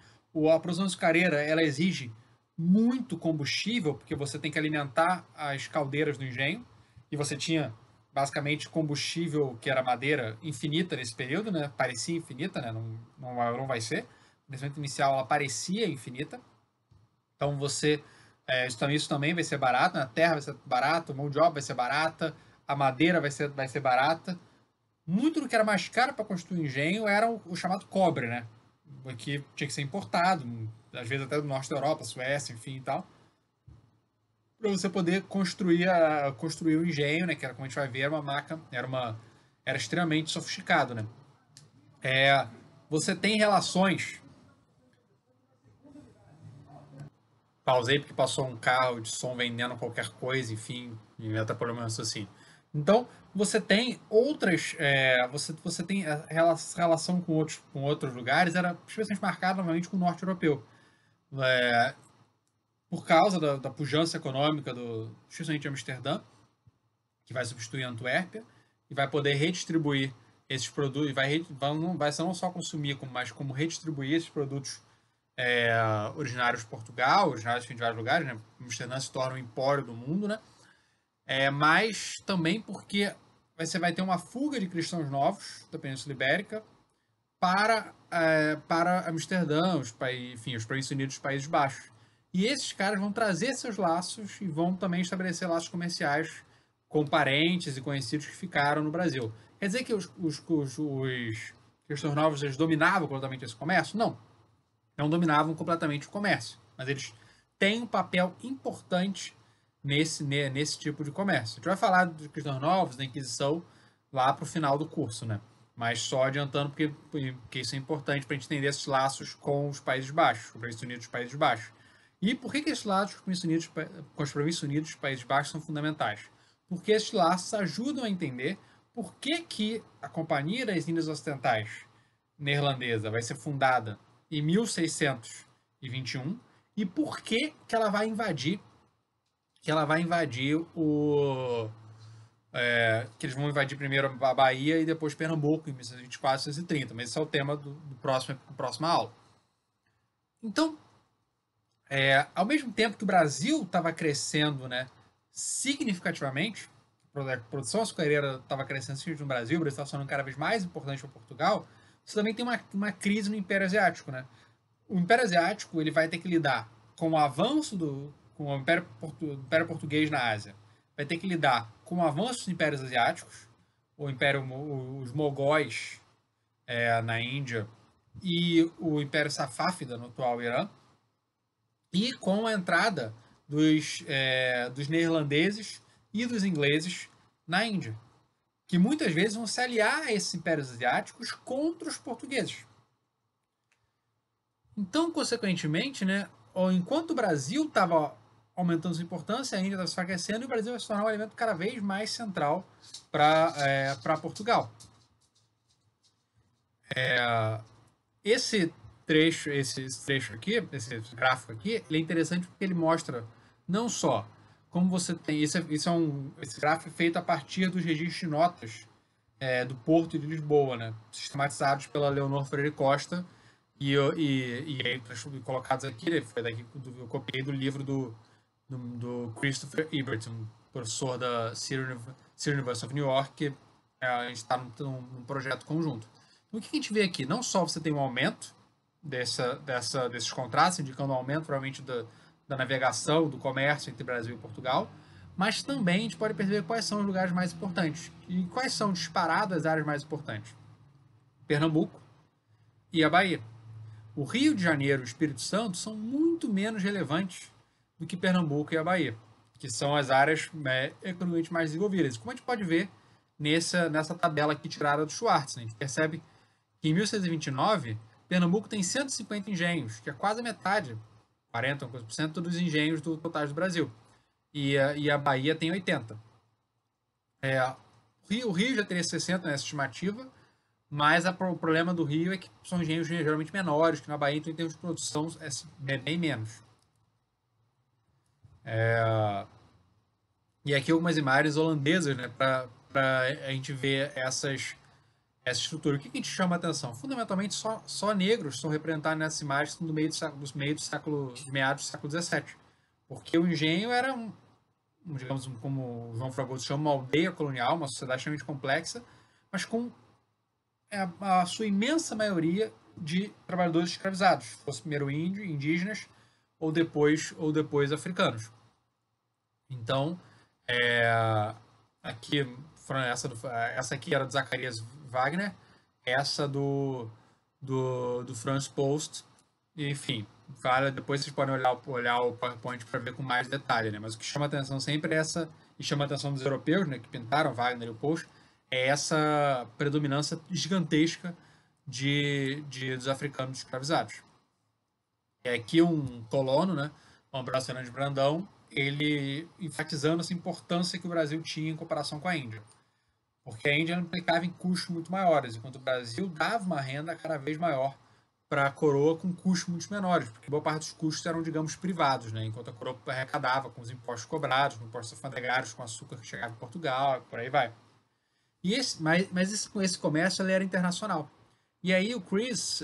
a produção açucareira, ela exige muito combustível, porque você tem que alimentar as caldeiras do engenho. E você tinha basicamente combustível, que era madeira, infinita nesse período, né? Parecia infinita, né? Não vai ser. No crescimento inicial, ela parecia infinita. Então, isso também vai ser barato, né? A terra vai ser barata, a mão de obra vai ser barata, a madeira vai ser barata. Muito do que era mais caro para construir engenho era o chamado cobre, né? Que tinha que ser importado, às vezes até do norte da Europa, Suécia, enfim e tal, para você poder construir o engenho, né? Que era, como a gente vai ver, uma máquina, era extremamente sofisticado, né? Você tem relações. Pausei porque passou um carro de som vendendo qualquer coisa, enfim, e atrapalhou meu raciocínio. Então, você tem outras. Você tem a relação com outros lugares, era especialmente marcada novamente com o norte europeu. Por causa da pujança econômica justamente de Amsterdã, que vai substituir a Antuérpia, e vai poder redistribuir esses produtos, não vai não só consumir, mas como redistribuir esses produtos originários de Portugal, originários de vários lugares, né? Amsterdã se torna um empório do mundo, né? Mas também porque você vai ter uma fuga de cristãos novos da Península Ibérica para Amsterdã, os Países Unidos, os Países Baixos. E esses caras vão trazer seus laços e vão também estabelecer laços comerciais com parentes e conhecidos que ficaram no Brasil. Quer dizer que os cristãos novos eles dominavam completamente esse comércio? Não dominavam completamente o comércio, mas eles têm um papel importante nesse tipo de comércio. A gente vai falar dos cristãos novos, da Inquisição, lá para o final do curso, né? Mas só adiantando, porque isso é importante para a gente entender esses laços com os Países Baixos, com os Países Unidos dos Países Baixos. E por que esses laços com os Províncias Unidas dos Países Baixos são fundamentais? Porque esses laços ajudam a entender por que a Companhia das Índias Ocidentais neerlandesa vai ser fundada em 1621 e por que ela vai invadir que eles vão invadir primeiro a Bahia e depois Pernambuco em 1624, 1630. Mas esse é o tema do próxima aula. Então, ao mesmo tempo que o Brasil estava crescendo, né, significativamente, a produção açucareira estava crescendo significativamente no Brasil, o Brasil estava sendo cada vez mais importante para Portugal, você também tem uma crise no Império Asiático. Né? O Império Asiático ele vai ter que lidar com o avanço com o Império Português na Ásia, vai ter que lidar com o avanço dos impérios asiáticos, os mogóis na Índia e o Império Safávida no atual Irã, e com a entrada dos neerlandeses e dos ingleses na Índia, que muitas vezes vão se aliar a esses impérios asiáticos contra os portugueses. Então, consequentemente, né, enquanto o Brasil estava aumentando sua importância, a Índia estava se enfraquecendo e o Brasil vai se tornar um elemento cada vez mais central para Portugal. Esse trecho aqui, esse gráfico aqui, ele é interessante porque ele mostra não só como você tem. Esse gráfico é feito a partir dos registros de notas do Porto de Lisboa, né, sistematizados pela Leonor Freire Costa e colocados aqui. Foi daqui que eu copiei do livro do Christopher Ebert, um professor da City University of New York, que a gente está num projeto conjunto. Então, o que a gente vê aqui? Não só você tem um aumento desses contratos, indicando um aumento, provavelmente, da navegação, do comércio entre Brasil e Portugal, mas também a gente pode perceber quais são os lugares mais importantes. E quais são disparadas as áreas mais importantes? Pernambuco e a Bahia. O Rio de Janeiro e o Espírito Santo são muito menos relevantes do que Pernambuco e a Bahia, que são as áreas economicamente mais desenvolvidas. Como a gente pode ver nessa tabela aqui tirada do Schwartz, né? A gente percebe que em 1629, Pernambuco tem 150 engenhos, que é quase a metade, 40% dos engenhos totais do Brasil. E a Bahia tem 80. O Rio já teria 60 nessa estimativa, mas o problema do Rio é que são engenhos geralmente menores, que na Bahia, então, em termos de produção, é bem menos. E aqui algumas imagens holandesas, né, para a gente ver essa estrutura. O que a gente chama a atenção? Fundamentalmente, só negros são representados nessas imagens do meados do século XVII. Porque o engenho era, digamos, como o João Fragoso chama, uma aldeia colonial, uma sociedade extremamente complexa, mas com a sua imensa maioria de trabalhadores escravizados, fosse primeiro indígenas ou depois africanos. Então, aqui essa aqui era do Zacarias Wagner, essa do Franz Post, enfim, depois vocês podem olhar o PowerPoint para ver com mais detalhe, né? Mas o que chama a atenção sempre é essa, e chama a atenção dos europeus, né, que pintaram Wagner e o Post, é essa predominância gigantesca dos africanos escravizados. É aqui um colono, né, um Ambrósio Fernandes Brandão, ele enfatizando essa importância que o Brasil tinha em comparação com a Índia. Porque a Índia implicava em custos muito maiores, enquanto o Brasil dava uma renda cada vez maior para a coroa com custos muito menores, porque boa parte dos custos eram, digamos, privados, né? Enquanto a coroa arrecadava com os impostos cobrados, com impostos alfandegários, com açúcar que chegava em Portugal, por aí vai. Mas esse comércio ele era internacional. E aí o Chris,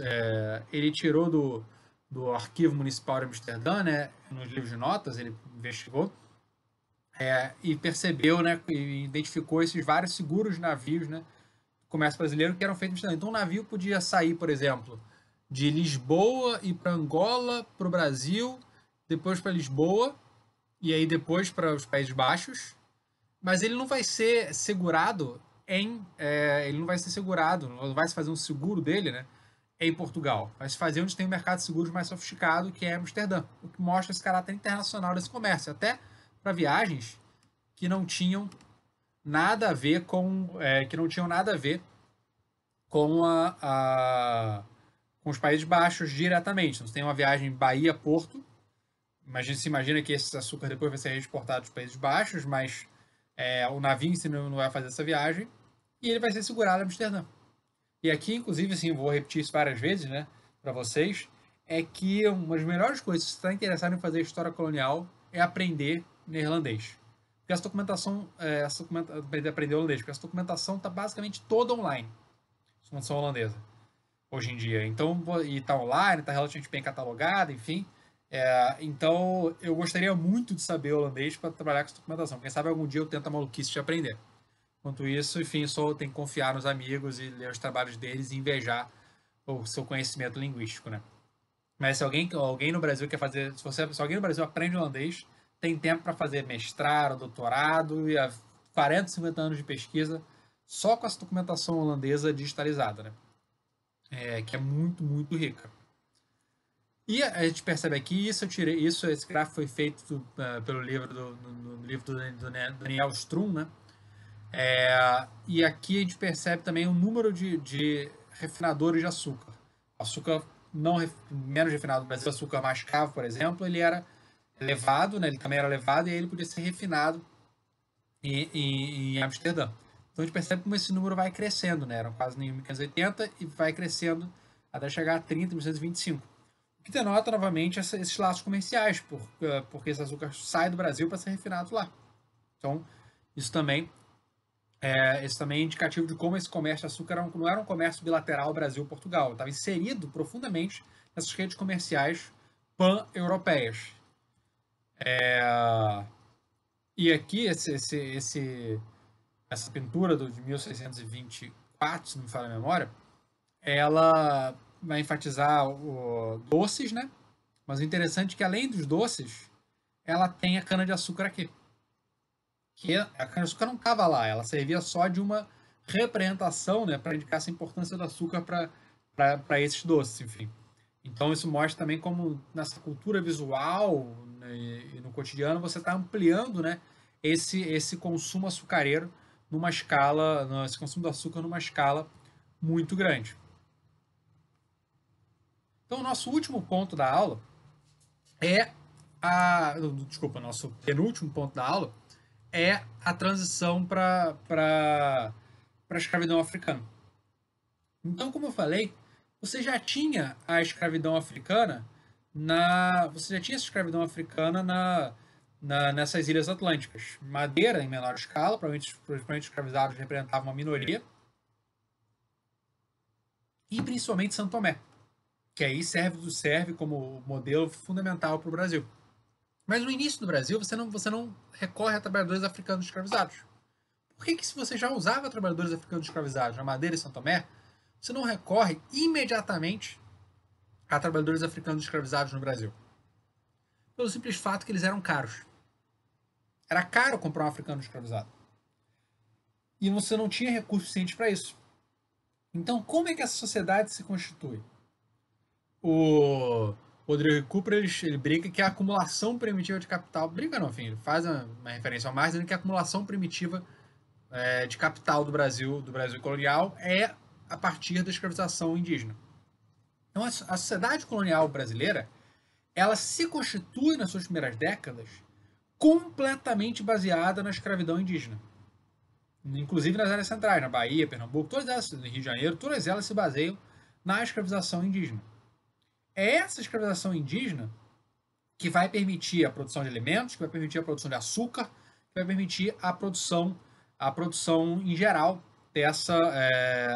ele tirou do Arquivo Municipal de Amsterdã, né, nos livros de notas, ele investigou, e percebeu, né, e identificou esses vários seguros de navios, né, do comércio brasileiro que eram feitos em Amsterdã. Então o navio podia sair, por exemplo, de Lisboa e para Angola, para o Brasil, depois para Lisboa, e aí depois para os Países Baixos, mas ele não vai ser segurado ele não vai ser segurado, não vai se fazer um seguro dele, né, em Portugal. Vai se fazer onde tem um mercado de seguros mais sofisticado, que é Amsterdã, o que mostra esse caráter internacional desse comércio, até para viagens que não tinham nada a ver com com os Países Baixos diretamente. Então, você tem uma viagem Bahia-Porto, se imagina que esse açúcar depois vai ser exportado dos Países Baixos, mas o navio em si não vai fazer essa viagem, e ele vai ser segurado em Amsterdã. E aqui, inclusive, assim, vou repetir isso várias vezes, né, para vocês, é que uma das melhores coisas, se você está interessado em fazer história colonial, é aprender neerlandês. Porque essa documentação, aprender holandês, porque essa documentação está basicamente toda online, documentação holandesa, hoje em dia. Então, e está online, está relativamente bem catalogada, enfim. Então, eu gostaria muito de saber holandês para trabalhar com essa documentação. Quem sabe algum dia eu tento a maluquice de aprender. Enquanto isso, enfim, só tem que confiar nos amigos e ler os trabalhos deles e invejar o seu conhecimento linguístico, né? Mas se alguém no Brasil quer fazer, se alguém no Brasil aprende holandês, tem tempo para fazer mestrado, doutorado e 40, 50 anos de pesquisa só com essa documentação holandesa digitalizada, né? Que é muito, muito rica. E a gente percebe aqui, esse gráfico foi feito pelo livro do Daniel Strum, né? E aqui a gente percebe também o número de refinadores de açúcar. Açúcar menos refinado no Brasil, açúcar mascavo, por exemplo, ele era levado, né? Ele também era levado e ele podia ser refinado em Amsterdã. Então a gente percebe como esse número vai crescendo, né? Eram quase em 1580 e vai crescendo até chegar a 30 em 1925. O que denota novamente esses laços comerciais, porque esse açúcar sai do Brasil para ser refinado lá. Então, isso também é indicativo de como esse comércio de açúcar não era um comércio bilateral Brasil-Portugal. Estava inserido profundamente nessas redes comerciais pan-europeias. E aqui, essa pintura de 1624, se não me falha a memória, ela vai enfatizar doces, né? Mas o interessante é que, além dos doces, ela tem a cana-de-açúcar aqui. Que a cana-de-açúcar não estava lá, ela servia só de uma representação, né, para indicar essa importância do açúcar para esses doces, enfim. Então isso mostra também como nessa cultura visual, né, e no cotidiano você está ampliando, né, esse consumo açucareiro numa escala, esse consumo do açúcar numa escala muito grande. Então o nosso último ponto da aula é desculpa, nosso penúltimo ponto da aula é a transição para a escravidão africana. Então, como eu falei, você já tinha a escravidão africana você já tinha essa escravidão africana nessas ilhas atlânticas. Madeira, em menor escala, provavelmente escravizados representavam uma minoria, e principalmente São Tomé, que aí serve como modelo fundamental para o Brasil. Mas no início do Brasil, você não recorre a trabalhadores africanos escravizados. Por que se você já usava trabalhadores africanos escravizados na Madeira e São Tomé, você não recorre imediatamente a trabalhadores africanos escravizados no Brasil? Pelo simples fato que eles eram caros. Era caro comprar um africano escravizado. E você não tinha recursos suficientes para isso. Então, como é que essa sociedade se constitui? O Rodrigo Cooper ele brinca que a acumulação primitiva de capital. Brinca não, enfim, ele faz uma referência ao Marx, dizendo que a acumulação primitiva de capital do Brasil colonial é a partir da escravização indígena. Então, a sociedade colonial brasileira ela se constitui nas suas primeiras décadas completamente baseada na escravidão indígena. Inclusive nas áreas centrais, na Bahia, Pernambuco, todas elas, no Rio de Janeiro, todas elas se baseiam na escravização indígena. É essa escravização indígena que vai permitir a produção de alimentos, que vai permitir a produção de açúcar, que vai permitir a produção em geral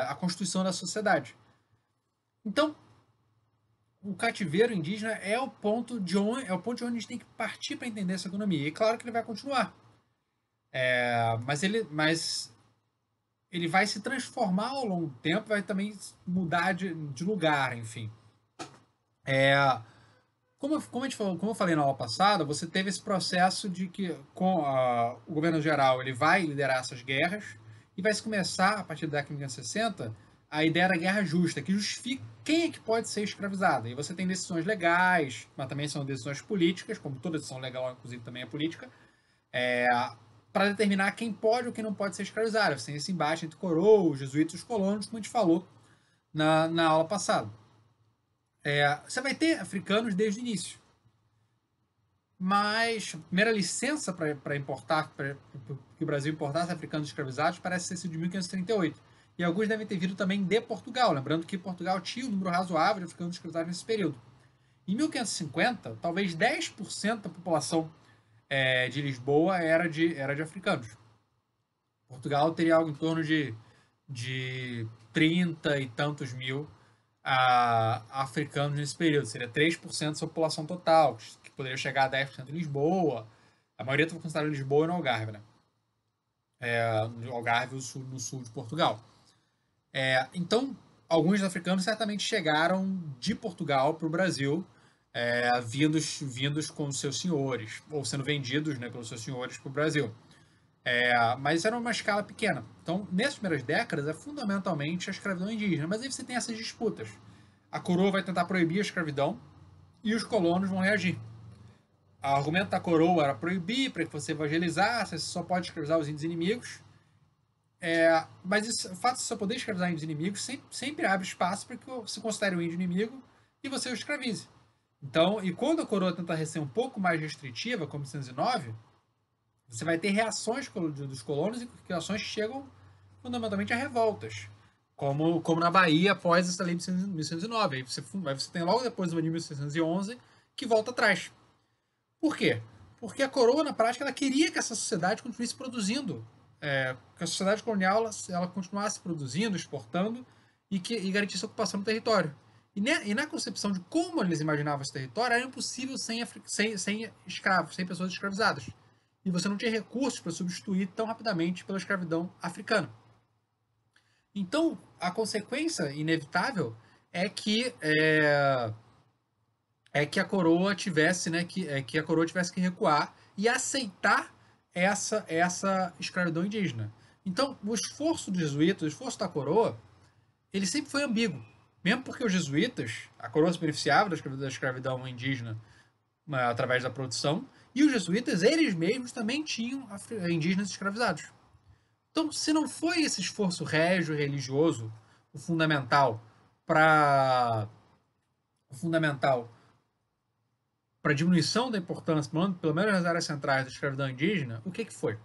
a constituição da sociedade. Então, o cativeiro indígena é o ponto de onde a gente tem que partir para entender essa economia. E claro que ele vai continuar. Mas ele vai se transformar ao longo do tempo, vai também mudar de lugar, enfim. Como eu falei na aula passada, você teve esse processo de que o governo geral ele vai liderar essas guerras e vai se começar, a partir da década de 1960, a ideia da guerra justa, que justifica quem é que pode ser escravizado. E você tem decisões legais, mas também são decisões políticas, como toda decisão legal, inclusive, também é política, para determinar quem pode ou quem não pode ser escravizado. Você tem esse embate entre coroa, os jesuítas e os colonos, como a gente falou na aula passada. Você vai ter africanos desde o início. Mas a primeira licença para importar, para que o Brasil importasse africanos escravizados, parece ter sido de 1538. E alguns devem ter vindo também de Portugal, lembrando que Portugal tinha um número razoável de africanos escravizados nesse período. Em 1550, talvez 10% da população de Lisboa era de africanos. Portugal teria algo em torno de 30 e tantos mil africanos nesse período. Seria 3% da sua população total, que poderia chegar a 10% em Lisboa. A maioria estava considerada Lisboa e no Algarve, né? No Algarve, no sul de Portugal. Então, alguns africanos certamente chegaram de Portugal para o Brasil, vindos com seus senhores, ou sendo vendidos, né, pelos seus senhores para o Brasil. Mas era uma escala pequena. Então, nessas primeiras décadas, é fundamentalmente a escravidão indígena. Mas aí você tem essas disputas. A coroa vai tentar proibir a escravidão e os colonos vão reagir. O argumento da coroa era proibir, para que você evangelizasse, você só pode escravizar os índios inimigos. Mas o fato de você só poder escravizar índios inimigos sempre abre espaço para que você considere o índio inimigo e você o escravize. Então, e quando a coroa tenta ser um pouco mais restritiva, como em 1909, você vai ter reações dos colonos e reações que chegam fundamentalmente a revoltas, como na Bahia após essa lei de 1609. Aí você tem logo depois uma de 1611 que volta atrás. Por quê? Porque a coroa, na prática, ela queria que essa sociedade continuasse produzindo, que a sociedade colonial ela continuasse produzindo, exportando e garantisse a ocupação do território. E na concepção de como eles imaginavam esse território, era impossível sem escravos, sem pessoas escravizadas. e você não tinha recursos para substituir tão rapidamente pela escravidão africana. Então, a consequência inevitável é que a coroa tivesse, né, que a coroa tivesse que recuar e aceitar essa escravidão indígena. Então, o esforço dos jesuítas, o esforço da coroa, ele sempre foi ambíguo. Mesmo porque os jesuítas, a coroa se beneficiava da escravidão indígena através da produção, e os jesuítas, eles mesmos, também tinham indígenas escravizados. Então, se não foi esse esforço régio e religioso o para fundamental para a diminuição da importância, pelo menos nas áreas centrais da escravidão indígena, o que foi?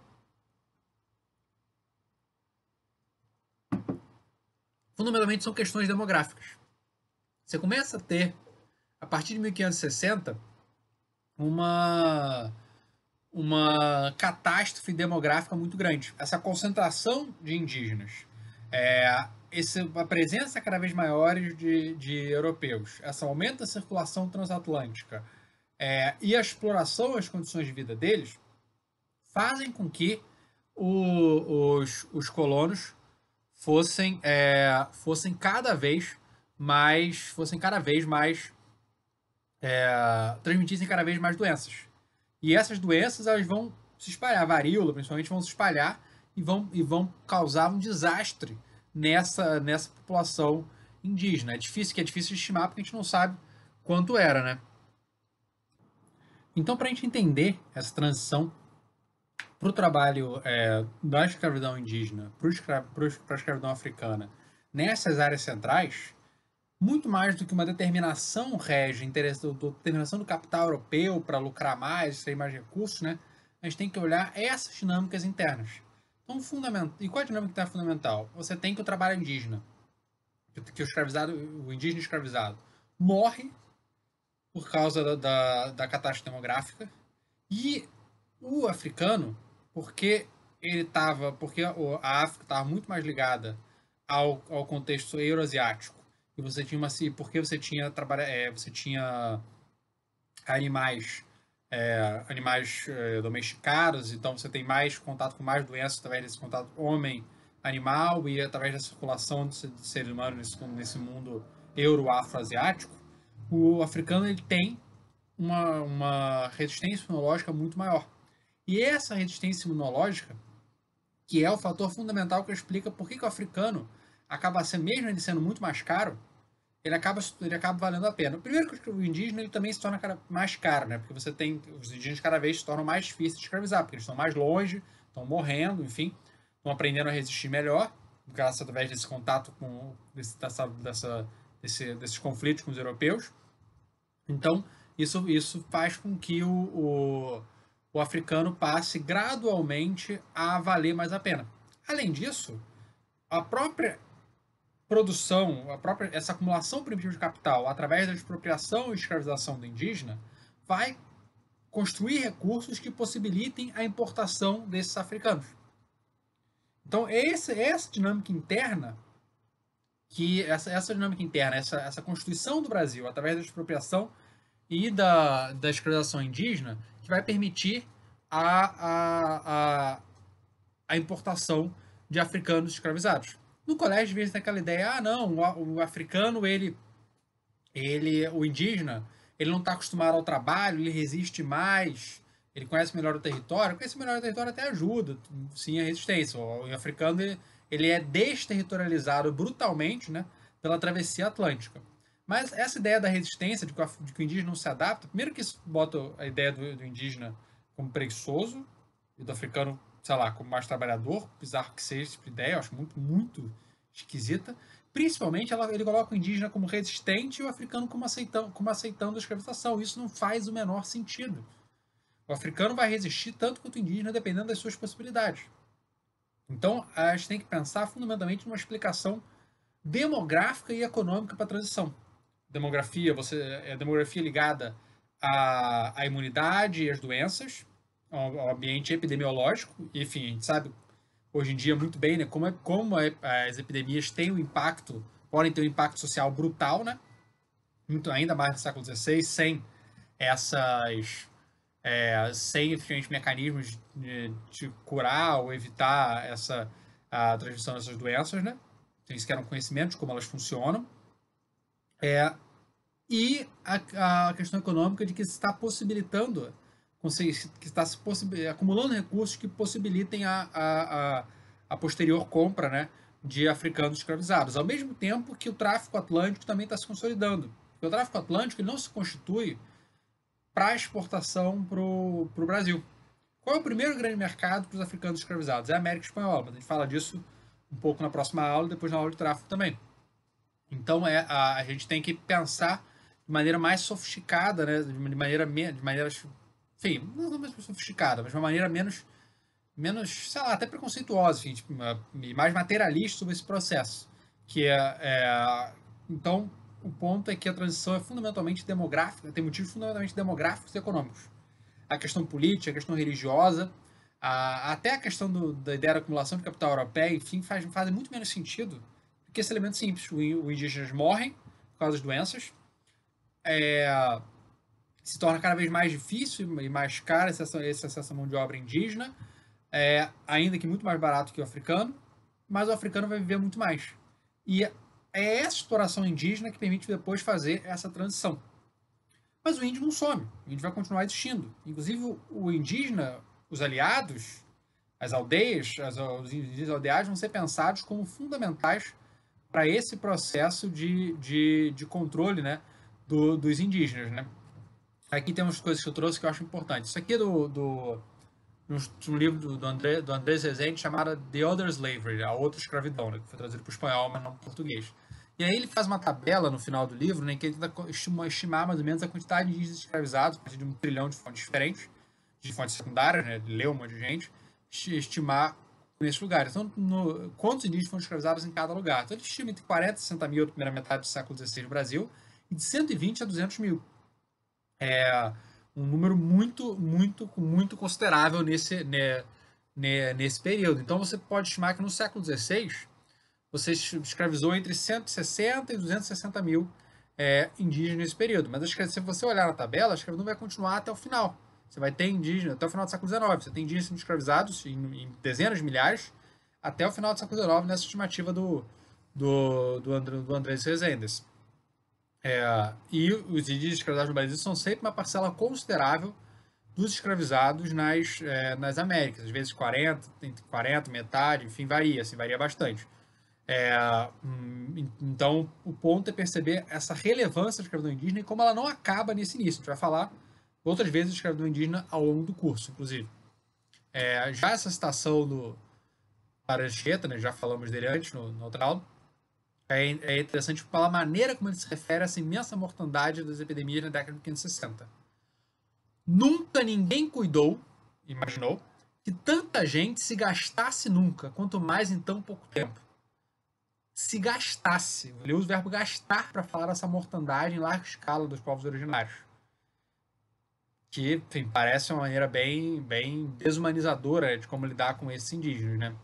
Fundamentalmente são questões demográficas. Você começa a ter, a partir de 1560, uma catástrofe demográfica muito grande. Essa concentração de indígenas, a presença cada vez maior de europeus, esse aumento da circulação transatlântica e a exploração das condições de vida deles fazem com que os colonos fossem cada vez mais transmitissem cada vez mais doenças. E essas doenças elas vão se espalhar, a varíola principalmente, vão se espalhar e vão causar um desastre nessa população indígena. É difícil de estimar porque a gente não sabe quanto era, né? Então, para a gente entender essa transição para o trabalho da escravidão indígena para a escravidão africana nessas áreas centrais, muito mais do que uma determinação régia, determinação do capital europeu para lucrar mais, ter mais recursos, né? A gente tem que olhar essas dinâmicas internas. Então, e qual é a dinâmica interna fundamental? Você tem que o trabalho indígena, que o indígena escravizado morre por causa da catástrofe demográfica, e o africano, porque a África estava muito mais ligada ao contexto euroasiático, e porque você tinha animais domesticados, então você tem mais contato com mais doenças através desse contato homem-animal e através da circulação de seres humanos nesse mundo euro-afroasiático. O africano ele tem uma resistência imunológica muito maior. E essa resistência imunológica, que é o fator fundamental que explica por que o africano acaba sendo, mesmo ele sendo muito mais caro, ele acaba valendo a pena. Primeiro que o indígena ele também se torna mais caro, né? Porque os indígenas cada vez se tornam mais difíceis de escravizar, porque eles estão mais longe, estão morrendo, enfim, estão aprendendo a resistir melhor, graças através desse contato desses conflitos com os europeus. Então, isso faz com que o africano passe gradualmente a valer mais a pena. Além disso, a própria produção, essa acumulação primitiva de capital através da expropriação e escravização do indígena vai construir recursos que possibilitem a importação desses africanos. Então, essa dinâmica interna, essa constituição do Brasil através da expropriação e da escravização indígena, que vai permitir a importação de africanos escravizados. No colégio, vem aquela ideia, não, o africano, o indígena, ele não está acostumado ao trabalho, ele resiste mais, ele conhece melhor o território. Conhecer melhor o território até ajuda, sim, a resistência. O africano, ele é desterritorializado brutalmente, né, pela travessia atlântica. Mas essa ideia da resistência, de que o indígena não se adapta, primeiro que isso bota a ideia do indígena como preguiçoso, e do africano, sei lá, como mais trabalhador, bizarro que seja essa tipo ideia, eu acho muito, muito esquisita. Principalmente, ele coloca o indígena como resistente e o africano como aceitando a escravização. Isso não faz o menor sentido. O africano vai resistir tanto quanto o indígena, dependendo das suas possibilidades. Então, a gente tem que pensar fundamentalmente numa explicação demográfica e econômica para a transição. Demografia ligada à imunidade e às doenças, ao ambiente epidemiológico. Enfim, a gente sabe hoje em dia muito bem, né, como as epidemias podem ter um impacto social brutal, né? Ainda mais no século XVI, sem sem efetivamente mecanismos de curar ou evitar a transmissão dessas doenças, né? Eles querem conhecimento de como elas funcionam. E a questão econômica de que se está possibilitando, que está se acumulando recursos que possibilitem a posterior compra, né, de africanos escravizados, ao mesmo tempo que o tráfico atlântico também está se consolidando. Porque o tráfico atlântico ele não se constitui para exportação para o Brasil. Qual é o primeiro grande mercado para os africanos escravizados? É a América Espanhola, mas a gente fala disso um pouco na próxima aula e depois na aula de tráfico também. Então a gente tem que pensar de maneira mais sofisticada, né? De maneira, enfim, não mais sofisticada, mas de uma maneira menos, sei lá, até preconceituosa, enfim, tipo, e mais materialista sobre esse processo. Então, o ponto é que a transição é fundamentalmente demográfica, tem motivos fundamentalmente demográficos e econômicos. A questão política, a questão religiosa, até a questão da ideia da acumulação de capital europeia, enfim, faz muito menos sentido do que esse elemento simples. Os indígenas morrem por causa das doenças, se torna cada vez mais difícil e mais caro esse acesso à mão de obra indígena, ainda que muito mais barato que o africano, mas o africano vai viver muito mais. E é essa exploração indígena que permite depois fazer essa transição. Mas o índio não some, o índio vai continuar existindo. Inclusive, o indígena, os aliados, as aldeias, os indígenas aldeados vão ser pensados como fundamentais para esse processo de controle, né, dos indígenas. Né? Aqui tem umas coisas que eu trouxe que eu acho importantes. Isso aqui é um livro do Andrés Rezende chamado The Other Slavery, a outra escravidão, né, que foi traduzido para o espanhol, mas não para o português. E aí ele faz uma tabela no final do livro, né, que ele tenta estimar mais ou menos a quantidade de indígenas escravizados, a partir de 1 trilhão de fontes diferentes, de fontes secundárias, né, leu um monte de gente, estimar nesses lugares. Então, quantos indígenas foram escravizados em cada lugar? Então ele estima entre 40 e 60 mil na primeira metade do século XVI no Brasil, e de 120 a 200 mil. Um número muito considerável nesse período. Então você pode estimar que no século XVI você escravizou entre 160 e 260 mil indígenas nesse período. Mas se você olhar na tabela, a escravidão vai continuar até o final. Você vai ter indígenas até o final do século XIX. Você tem indígenas sendo escravizados em dezenas de milhares até o final do século XIX, nessa estimativa do Andrés Rezendes. E os indígenas escravizados no Brasil são sempre uma parcela considerável dos escravizados nas Américas. Às vezes 40, entre 40, metade, enfim, varia bastante. Então, o ponto é perceber essa relevância da escravidão indígena e como ela não acaba nesse início. A gente vai falar outras vezes de escravidão indígena ao longo do curso, inclusive. Já essa citação do Laranjeta, né, já falamos dele antes no outra aula, é interessante pela maneira como ele se refere a essa imensa mortandade das epidemias na década de 1560. Nunca ninguém imaginou, que tanta gente se gastasse nunca, quanto mais em tão pouco tempo. Se gastasse. Ele usa o verbo gastar para falar dessa mortandade em larga escala dos povos originários. Que, enfim, parece uma maneira bem desumanizadora de como lidar com esses indígenas, né?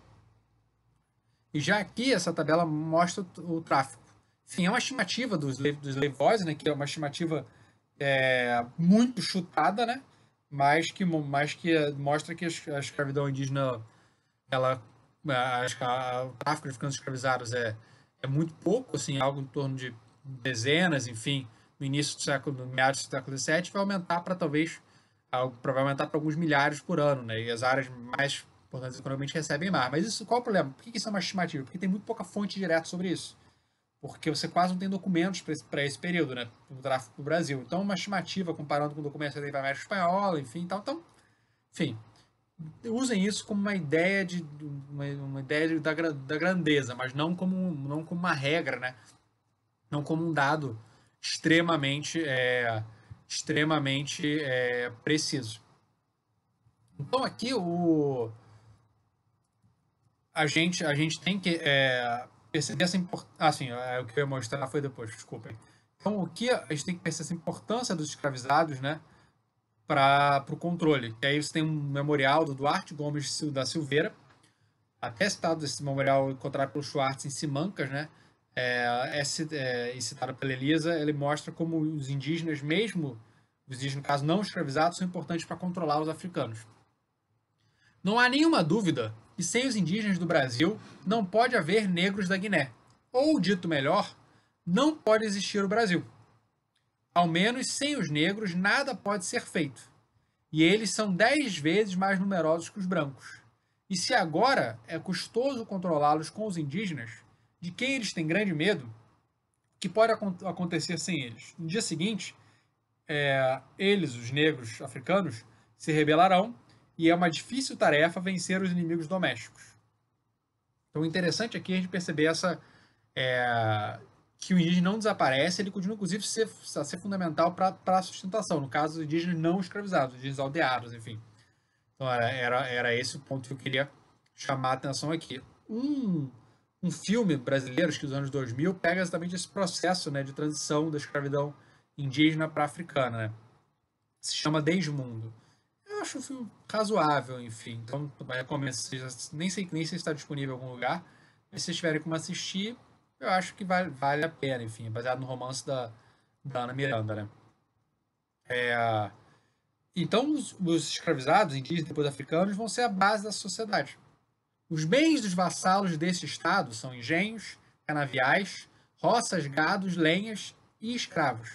E já aqui, essa tabela mostra o tráfico. Enfim, é uma estimativa dos Slave Boys, né, que é uma estimativa muito chutada, né, mas que mostra que a escravidão indígena, o tráfico de africanos escravizados é muito pouco, assim, algo em torno de dezenas, enfim, no meados do século XVII, vai aumentar para alguns milhares por ano, né, e as áreas mais importantes economicamente recebem mais. Mas qual é o problema? Por que isso é uma estimativa? Porque tem muito pouca fonte direta sobre isso. Porque você quase não tem documentos para esse período, né? Do tráfico do Brasil. Então, uma estimativa comparando com documentos que tem para a América Espanhola, enfim, tal. Então, enfim, usem isso como uma ideia da grandeza, mas não como uma regra, né? Não como um dado extremamente preciso. Então, aqui a gente tem que perceber essa importância. Assim, o que eu ia mostrar foi depois, desculpem. Então, o que a gente tem que perceber essa importância dos escravizados, né, para o controle. E aí você tem um memorial do Duarte Gomes da Silveira, até citado esse memorial encontrado pelo Schwartz em Simancas, né, e citado pela Elisa, ele mostra como os indígenas, mesmo os indígenas, no caso não escravizados, são importantes para controlar os africanos. Não há nenhuma dúvida que sem os indígenas do Brasil não pode haver negros da Guiné. Ou, dito melhor, não pode existir o Brasil. Ao menos sem os negros nada pode ser feito. E eles são 10 vezes mais numerosos que os brancos. E se agora é custoso controlá-los com os indígenas, de quem eles têm grande medo, o que pode acontecer sem eles? No dia seguinte, eles, os negros africanos, se rebelarão e é uma difícil tarefa vencer os inimigos domésticos. Então, o interessante aqui é a gente perceber que o indígena não desaparece, ele continua, inclusive, a ser fundamental para a sustentação. No caso, os indígenas não escravizados, os indígenas aldeados, enfim. Então, era esse o ponto que eu queria chamar a atenção aqui. Um filme brasileiro, que dos anos 2000, pega exatamente esse processo, né, de transição da escravidão indígena para africana. Né? Se chama Desmundo. Eu acho um filme razoável, enfim. Então, eu recomendo. Nem sei se está disponível em algum lugar, mas se vocês tiverem como assistir, eu acho que vale a pena, enfim. É baseado no romance da Ana Miranda, né? Então, os escravizados, indígenas, depois africanos, vão ser a base da sociedade. Os bens dos vassalos desse estado são engenhos, canaviais, roças, gados, lenhas e escravos,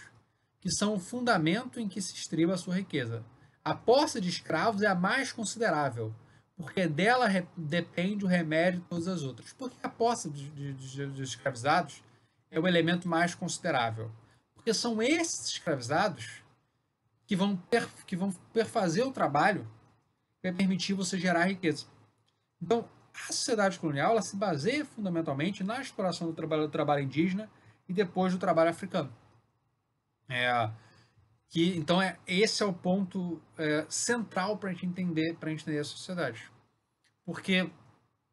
que são o fundamento em que se estriba a sua riqueza. A posse de escravos é a mais considerável, porque dela depende o remédio de todas as outras. Porque a posse de escravizados é o elemento mais considerável. Porque são esses escravizados que vão perfazer o trabalho que vai permitir você gerar riqueza. Então, a sociedade colonial ela se baseia fundamentalmente na exploração do trabalho indígena e depois do trabalho africano. Então, esse é o ponto central para a gente entender a sociedade. Porque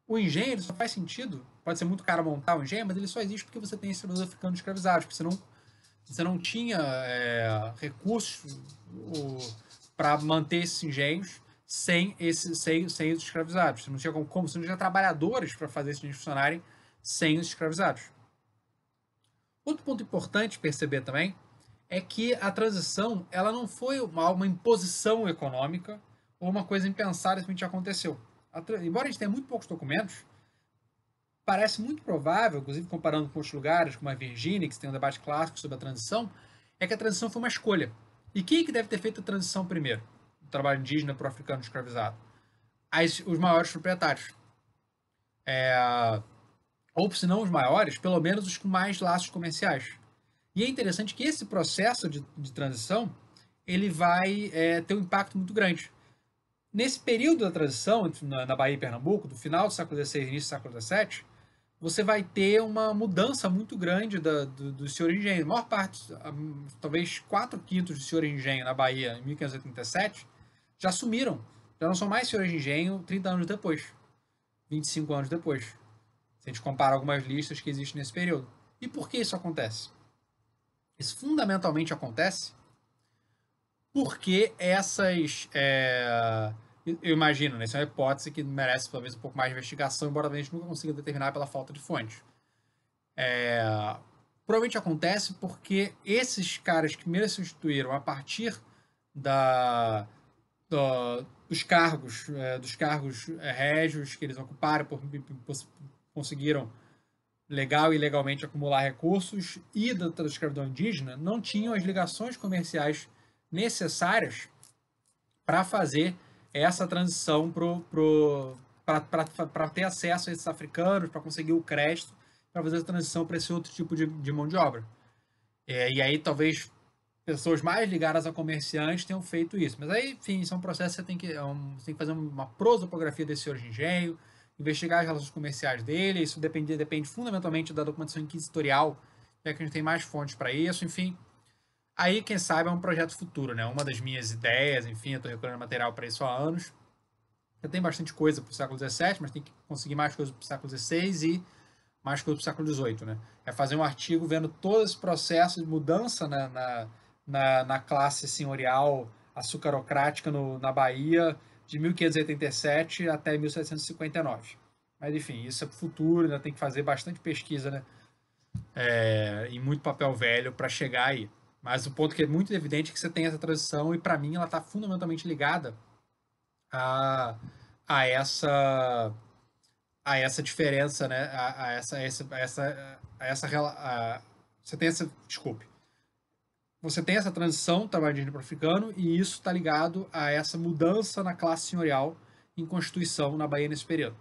o engenho ele só faz sentido, pode ser muito caro montar o engenho, mas ele só existe porque você tem esses trabalhadores africanos escravizados, porque você não tinha recursos para manter esses engenhos sem os escravizados. Você não tinha você não tinha trabalhadores para fazer esses engenhos funcionarem sem os escravizados. Outro ponto importante perceber também é que a transição ela não foi uma imposição econômica ou uma coisa impensada que aconteceu. Embora a gente tenha muito poucos documentos, parece muito provável, inclusive comparando com outros lugares, como a Virgínia, que tem um debate clássico sobre a transição, é que a transição foi uma escolha. E quem é que deve ter feito a transição primeiro? O trabalho indígena para o africano escravizado? Os maiores proprietários. Ou, se não os maiores, pelo menos os com mais laços comerciais. E é interessante que esse processo de transição ele vai ter um impacto muito grande. Nesse período da transição, na Bahia e Pernambuco, do final do século XVI e início do século XVII, você vai ter uma mudança muito grande dos senhores de engenho. A maior parte, talvez 4/5 dos senhores de engenho na Bahia em 1587, já sumiram. Já não são mais senhores de engenho 30 anos depois, 25 anos depois. Se a gente compara algumas listas que existem nesse período. E por que isso acontece? Isso fundamentalmente acontece porque eu imagino, né? Isso é uma hipótese que merece talvez um pouco mais de investigação, embora a gente nunca consiga determinar pela falta de fontes. Provavelmente acontece porque esses caras que primeiro se instituíram a partir dos cargos régios que eles ocuparam, conseguiram legal e ilegalmente acumular recursos e da escravidão indígena, não tinham as ligações comerciais necessárias para fazer essa transição para ter acesso a esses africanos, para conseguir o crédito, para fazer a transição para esse outro tipo de mão de obra. E aí talvez pessoas mais ligadas a comerciantes tenham feito isso. Mas aí, enfim, isso é um processo que você tem que fazer uma prosopografia desse senhor de engenho, investigar as relações comerciais dele, isso depende fundamentalmente da documentação inquisitorial, já que a gente tem mais fontes para isso, enfim. Aí, quem sabe, é um projeto futuro, né? Uma das minhas ideias, enfim, eu estou recolhendo material para isso há anos. Já tem bastante coisa para o século XVII, mas tem que conseguir mais coisas para o século XVI e mais coisas para o século XVIII, né? É fazer um artigo vendo todo esse processo de mudança na classe senhorial açucarocrática na Bahia de 1587 até 1759. Mas, enfim, isso é para o futuro, ainda tem que fazer bastante pesquisa, né? E muito papel velho para chegar aí. Mas o ponto que é muito evidente é que você tem essa transição e, para mim, ela está fundamentalmente ligada a, a essa a essa diferença, né? Você tem essa, desculpe, você tem essa transição do trabalho indígena para africano e isso está ligado a essa mudança na classe senhorial em constituição na Bahia nesse período.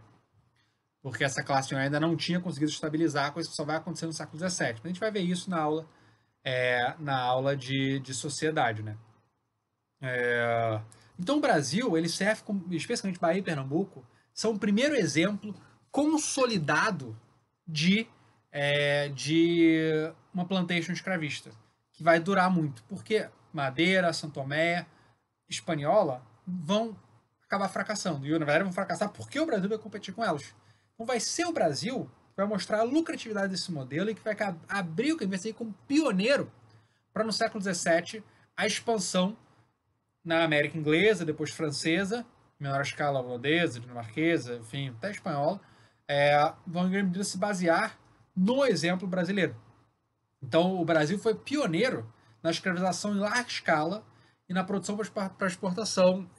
Porque essa classe senhorial ainda não tinha conseguido estabilizar, coisa que só vai acontecer no século XVII. A gente vai ver isso na aula de sociedade, né? Então o Brasil, ele serve, especialmente Bahia e Pernambuco, são o primeiro exemplo consolidado de uma plantation escravista, que vai durar muito, porque Madeira, São Tomé, Espanhola vão acabar fracassando. E, na verdade, vão fracassar porque o Brasil vai competir com elas. Então vai ser o Brasil que vai mostrar a lucratividade desse modelo e que vai abrir o caminho, vai ser como pioneiro para no século XVII a expansão na América inglesa, depois francesa, menor escala holandesa, dinamarquesa, enfim, até espanhola, vão em grande medida se basear no exemplo brasileiro. Então, o Brasil foi pioneiro na escravização em larga escala e na produção para exportação,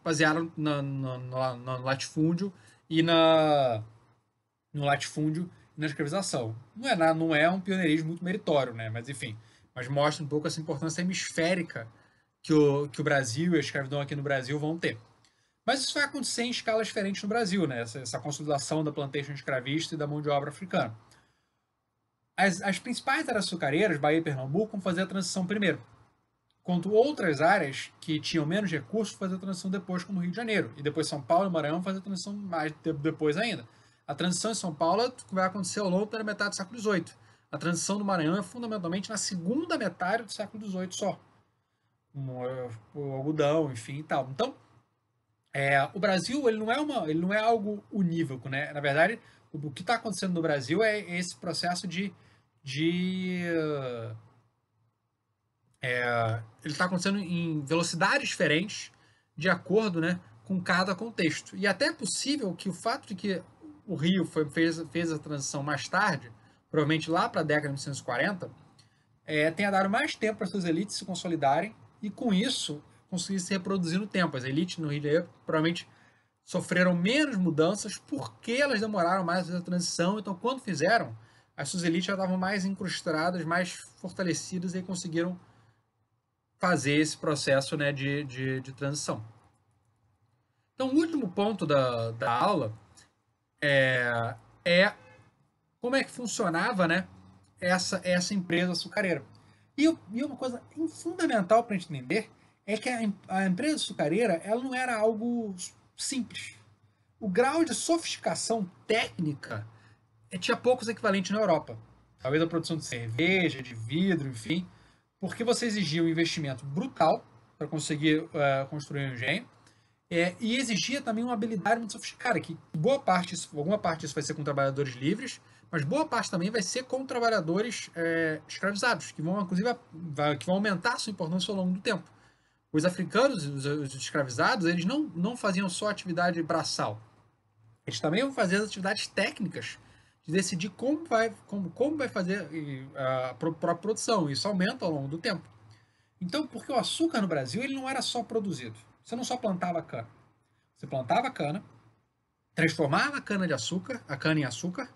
baseada no latifúndio e no latifúndio e na escravização. Não é um pioneirismo muito meritório, né? Mas enfim, mas mostra um pouco essa importância hemisférica que o Brasil e a escravidão aqui no Brasil vão ter. Mas isso vai acontecer em escalas diferentes no Brasil, né? Essa consolidação da plantation escravista e da mão de obra africana. As principais áreas açucareiras, Bahia e Pernambuco, vão fazer a transição primeiro, enquanto outras áreas que tinham menos recursos fazer a transição depois, como Rio de Janeiro. E depois São Paulo e Maranhão fazer a transição mais depois ainda. A transição em São Paulo vai acontecer ao longo da metade do século XVIII. A transição do Maranhão é fundamentalmente na segunda metade do século XVIII só. O algodão, enfim e tal. Então, o Brasil ele não é algo unívoco, né? Na verdade, o que está acontecendo no Brasil é esse processo de ele está acontecendo em velocidades diferentes de acordo, né, com cada contexto. E até é possível que o fato de que o Rio fez a transição mais tarde, provavelmente lá para a década de 1940, tenha dado mais tempo para suas elites se consolidarem e, com isso, conseguir se reproduzir no tempo. As elites no Rio de Janeiro provavelmente sofreram menos mudanças porque elas demoraram mais a fazer a transição. Então, quando fizeram, as suas elites já estavam mais incrustadas, mais fortalecidas e conseguiram fazer esse processo, né, de transição. Então, o último ponto da aula é como é que funcionava, né, essa empresa açucareira. E uma coisa fundamental para a gente entender é que a empresa açucareira ela não era algo simples. O grau de sofisticação técnica tinha poucos equivalentes na Europa. Talvez a produção de cerveja, de vidro, enfim, porque você exigia um investimento brutal para conseguir construir um engenho, e exigia também uma habilidade muito sofisticada, que alguma parte disso vai ser com trabalhadores livres, mas boa parte também vai ser com trabalhadores escravizados, que vão, inclusive, que vão aumentar a sua importância ao longo do tempo. Os africanos, os escravizados, eles não faziam só atividade braçal. Eles também vão fazer as atividades técnicas de decidir como vai fazer a própria produção. Isso aumenta ao longo do tempo. Então, porque o açúcar no Brasil ele não era só produzido. Você não só plantava cana. Você plantava cana, transformava a cana em açúcar,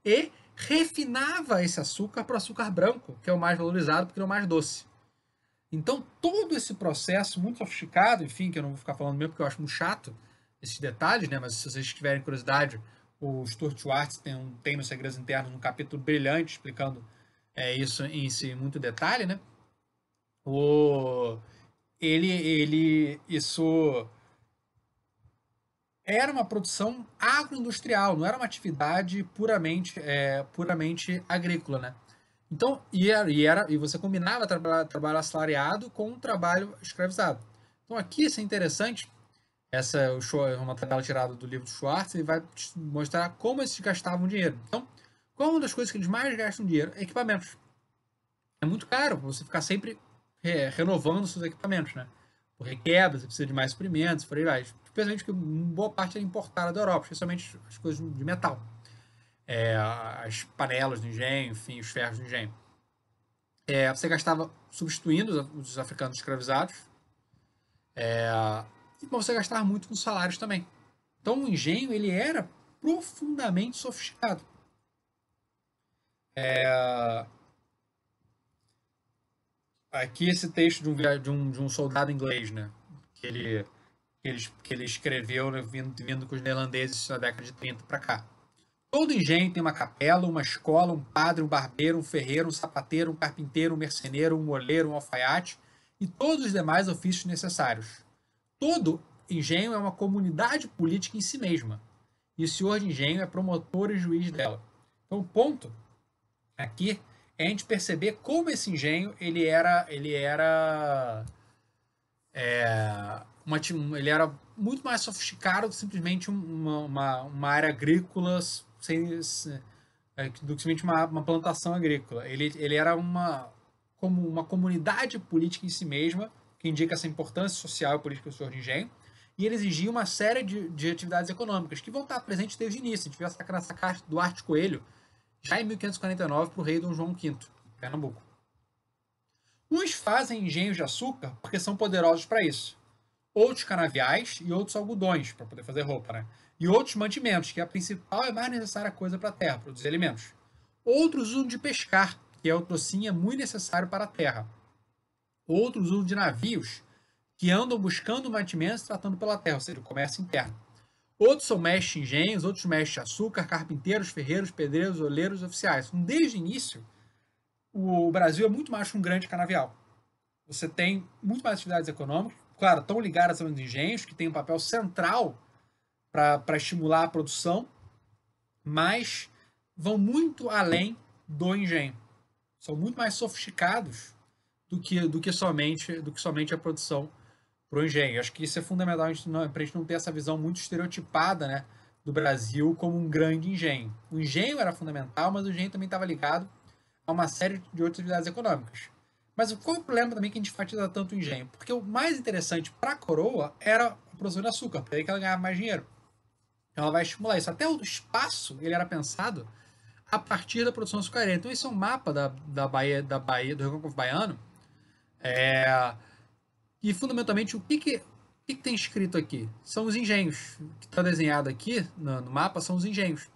e refinava esse açúcar para o açúcar branco, que é o mais valorizado porque é o mais doce. Então, todo esse processo muito sofisticado, enfim, que eu não vou ficar falando mesmo porque eu acho muito chato esses detalhes, né? Mas se vocês tiverem curiosidade, o Stuart Schwartz tem nos Segredos Internos um capítulo brilhante explicando isso em si, muito detalhe, né? Isso era uma produção agroindustrial, não era uma atividade puramente agrícola, né? Então, e você combinava trabalho assalariado com um trabalho escravizado. Então, aqui isso é interessante. Essa é uma tabela tirada do livro do Schwartz e vai mostrar como eles gastavam dinheiro. Então, qual é uma das coisas que eles mais gastam dinheiro? Equipamentos. É muito caro você ficar sempre renovando seus equipamentos, né? Porque quebra, você precisa de mais suprimentos, por aí vai. Especialmente porque boa parte é importada da Europa, especialmente as coisas de metal. As panelas do engenho, enfim, os ferros do engenho. Você gastava substituindo os africanos escravizados, e você gastava muito com salários também. Então o engenho ele era profundamente sofisticado. Aqui esse texto de um soldado inglês, né? Que ele, que ele escreveu, né, vindo com os neerlandeses na década de 30 para cá. Todo engenho tem uma capela, uma escola, um padre, um barbeiro, um ferreiro, um sapateiro, um carpinteiro, um merceneiro, um moleiro, um alfaiate e todos os demais ofícios necessários. Todo engenho é uma comunidade política em si mesma. E o senhor de engenho é promotor e juiz dela. Então, o ponto aqui é a gente perceber como esse engenho ele era muito mais sofisticado do que simplesmente uma área agrícola do que simplesmente uma plantação agrícola. Ele era como uma comunidade política em si mesma, que indica essa importância social e política do senhor de engenho, e ele exigia uma série de atividades econômicas que vão estar presentes desde o início. A gente viu essa carta do Arte Coelho já em 1549 para o rei Dom João V, Pernambuco. Uns fazem engenhos de açúcar porque são poderosos para isso. Outros canaviais e outros algodões, para poder fazer roupa, né? E outros mantimentos, que é a principal e mais necessária coisa para a terra, produzir alimentos. Outros usam de pescar, que é o trocinho muito necessário para a terra. Outros usam de navios, que andam buscando mantimentos tratando pela terra, ou seja, o comércio interno. Outros são mestres de engenhos, outros mestres de açúcar, carpinteiros, ferreiros, pedreiros, oleiros, oficiais. Então, desde o início, o Brasil é muito mais que um grande canavial. Você tem muito mais atividades econômicas, claro, estão ligadas aos engenhos, que tem um papel central para estimular a produção, mas vão muito além do engenho. São muito mais sofisticados do que somente a produção para o engenho. Acho que isso é fundamental para a gente não ter essa visão muito estereotipada, né, do Brasil como um grande engenho. O engenho era fundamental, mas o engenho também estava ligado a uma série de outras atividades econômicas. Mas qual é o problema também que a gente enfatiza tanto o engenho? Porque o mais interessante para a coroa era a produção de açúcar, porque aí que ela ganhava mais dinheiro. Então ela vai estimular isso. Até o espaço ele era pensado a partir da produção açucareira. Então esse é um mapa da Bahia, do Recôncavo Baiano. E fundamentalmente o que tem escrito aqui? São os engenhos. O que está desenhado aqui no mapa são os engenhos.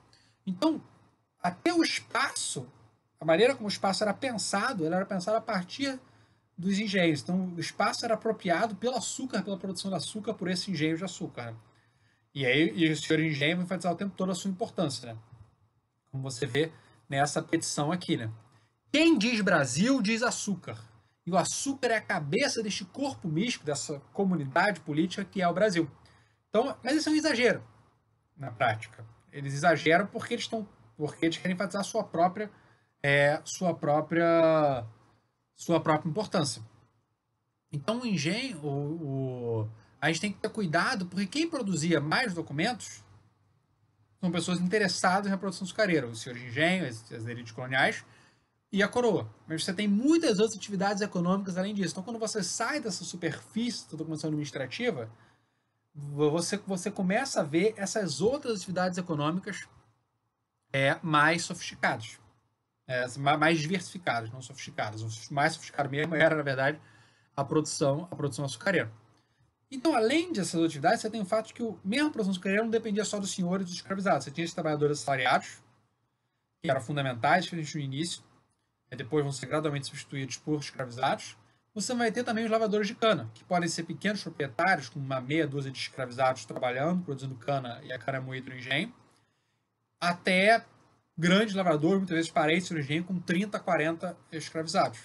Então, até o espaço, a maneira como o espaço era pensado, ele era pensado a partir dos engenhos. Então, o espaço era apropriado pelo açúcar, pela produção de açúcar, por esse engenho de açúcar. Né? E o senhor engenho vai enfatizar o tempo todo a sua importância, né? Como você vê nessa petição aqui, né? Quem diz Brasil diz açúcar. E o açúcar é a cabeça deste corpo místico, dessa comunidade política que é o Brasil. Então, mas isso é um exagero na prática. Eles exageram porque eles querem enfatizar sua própria importância. Então, o engenho, a gente tem que ter cuidado, porque quem produzia mais documentos são pessoas interessadas na produção açucareira, os senhores de engenho, as elites coloniais e a coroa. Mas você tem muitas outras atividades econômicas além disso. Então, quando você sai dessa superfície da documentação administrativa, você começa a ver essas outras atividades econômicas mais sofisticadas, mais diversificadas, não sofisticadas. O mais sofisticado mesmo era, na verdade, a produção açucareira. Então, além dessas atividades, você tem o fato de que mesmo a produção açucareira não dependia só dos senhores e dos escravizados. Você tinha os trabalhadores assalariados, que eram fundamentais no início, depois vão ser gradualmente substituídos por escravizados. Você vai ter também os lavadores de cana, que podem ser pequenos proprietários, com uma meia dúzia de escravizados trabalhando, produzindo cana e a cana moída no engenho, até grandes lavradores, muitas vezes parentes no engenho, com 30, 40 escravizados.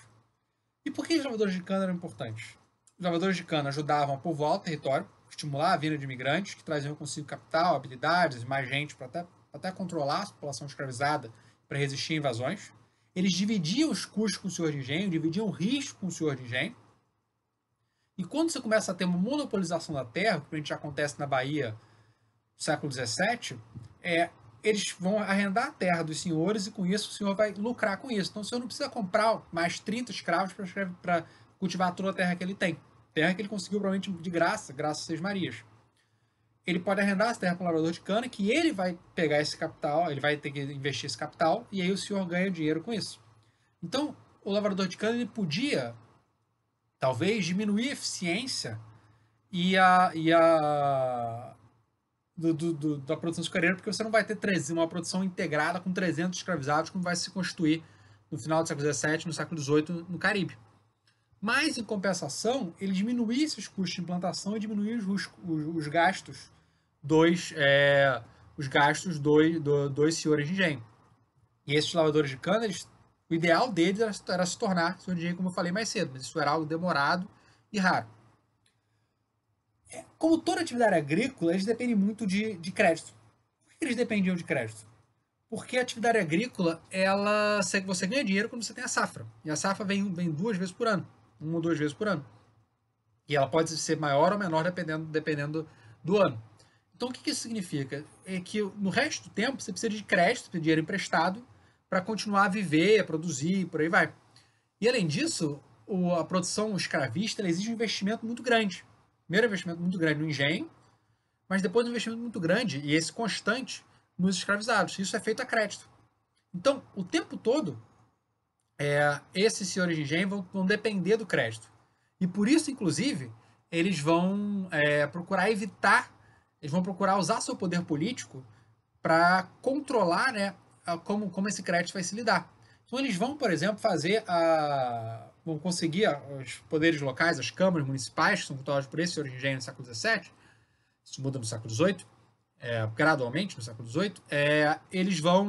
E por que os lavadores de cana eram importantes? Os lavadores de cana ajudavam a povoar o território, estimular a vinda de imigrantes, que traziam consigo capital, habilidades, mais gente para até controlar a população escravizada para resistir a invasões. Eles dividiam os custos com o senhor de engenho, dividiam o risco com o senhor de engenho. E quando você começa a ter uma monopolização da terra, que a gente já acontece na Bahia no século XVII, eles vão arrendar a terra dos senhores e com isso o senhor vai lucrar com isso. Então o senhor não precisa comprar mais 30 escravos para cultivar toda a terra que ele tem. Terra que ele conseguiu provavelmente de graça, graças a Seis Marias. Ele pode arrendar essa terra para um lavrador de cana, que ele vai pegar esse capital, ele vai ter que investir esse capital, e aí o senhor ganha dinheiro com isso. Então, o lavrador de cana ele podia, talvez, diminuir a eficiência da produção açucareira, porque você não vai ter uma produção integrada com 300 escravizados, como vai se constituir no final do século XVII, no século XVIII, no Caribe. Mas, em compensação, ele diminuísse os custos de implantação e diminuía os gastos dos senhores de engenho. E esses lavradores de cana, o ideal deles era se tornar senhor de engenho, como eu falei mais cedo, mas isso era algo demorado e raro. Como toda atividade agrícola, eles dependem muito de crédito. Por que eles dependiam de crédito? Porque a atividade agrícola, você ganha dinheiro quando você tem a safra. E a safra vem 2 vezes por ano, 1 ou 2 vezes por ano. E ela pode ser maior ou menor dependendo do ano. Então, o que isso significa? É que no resto do tempo você precisa de crédito, de dinheiro emprestado, para continuar a viver, a produzir, por aí vai. E além disso, a produção escravista exige um investimento muito grande. Primeiro, investimento muito grande no engenho, mas depois um investimento muito grande, e esse constante, nos escravizados. Isso é feito a crédito. Então, o tempo todo, esses senhores de engenho vão depender do crédito. E por isso, inclusive, eles vão procurar evitar, eles vão procurar usar seu poder político para controlar, né, como esse crédito vai se lidar. Então, eles vão, por exemplo, vão conseguir os poderes locais, as câmaras municipais, que são controladas por esses senhores de engenho no século XVII, isso muda no século XVIII, gradualmente no século XVIII, eles vão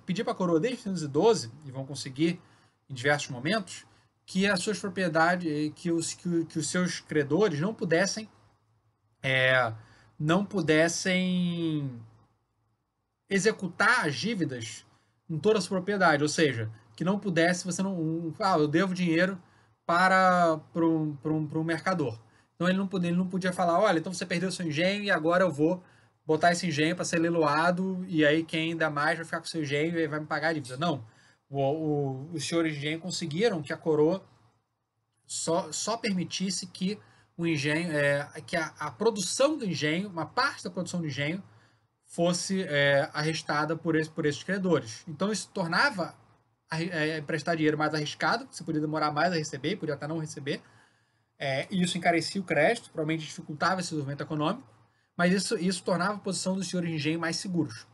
pedir para a coroa desde 1912, e vão conseguir em diversos momentos, que as suas propriedades, que os seus credores não pudessem executar as dívidas em toda a sua propriedade, ou seja, que não pudesse, eu devo dinheiro para um mercador. Então ele não podia falar, olha, então você perdeu seu engenho e agora eu vou botar esse engenho para ser leiloado e aí quem dá mais vai ficar com o seu engenho e vai me pagar a dívida. Não. Os senhores de engenho conseguiram que a coroa só permitisse que o engenho, que a produção do engenho, uma parte da produção do engenho, fosse arrestada por esses credores. Então isso tornava emprestar dinheiro mais arriscado, você podia demorar mais a receber, podia até não receber, e isso encarecia o crédito, provavelmente dificultava esse desenvolvimento econômico, mas isso tornava a posição dos senhores de engenho mais seguros.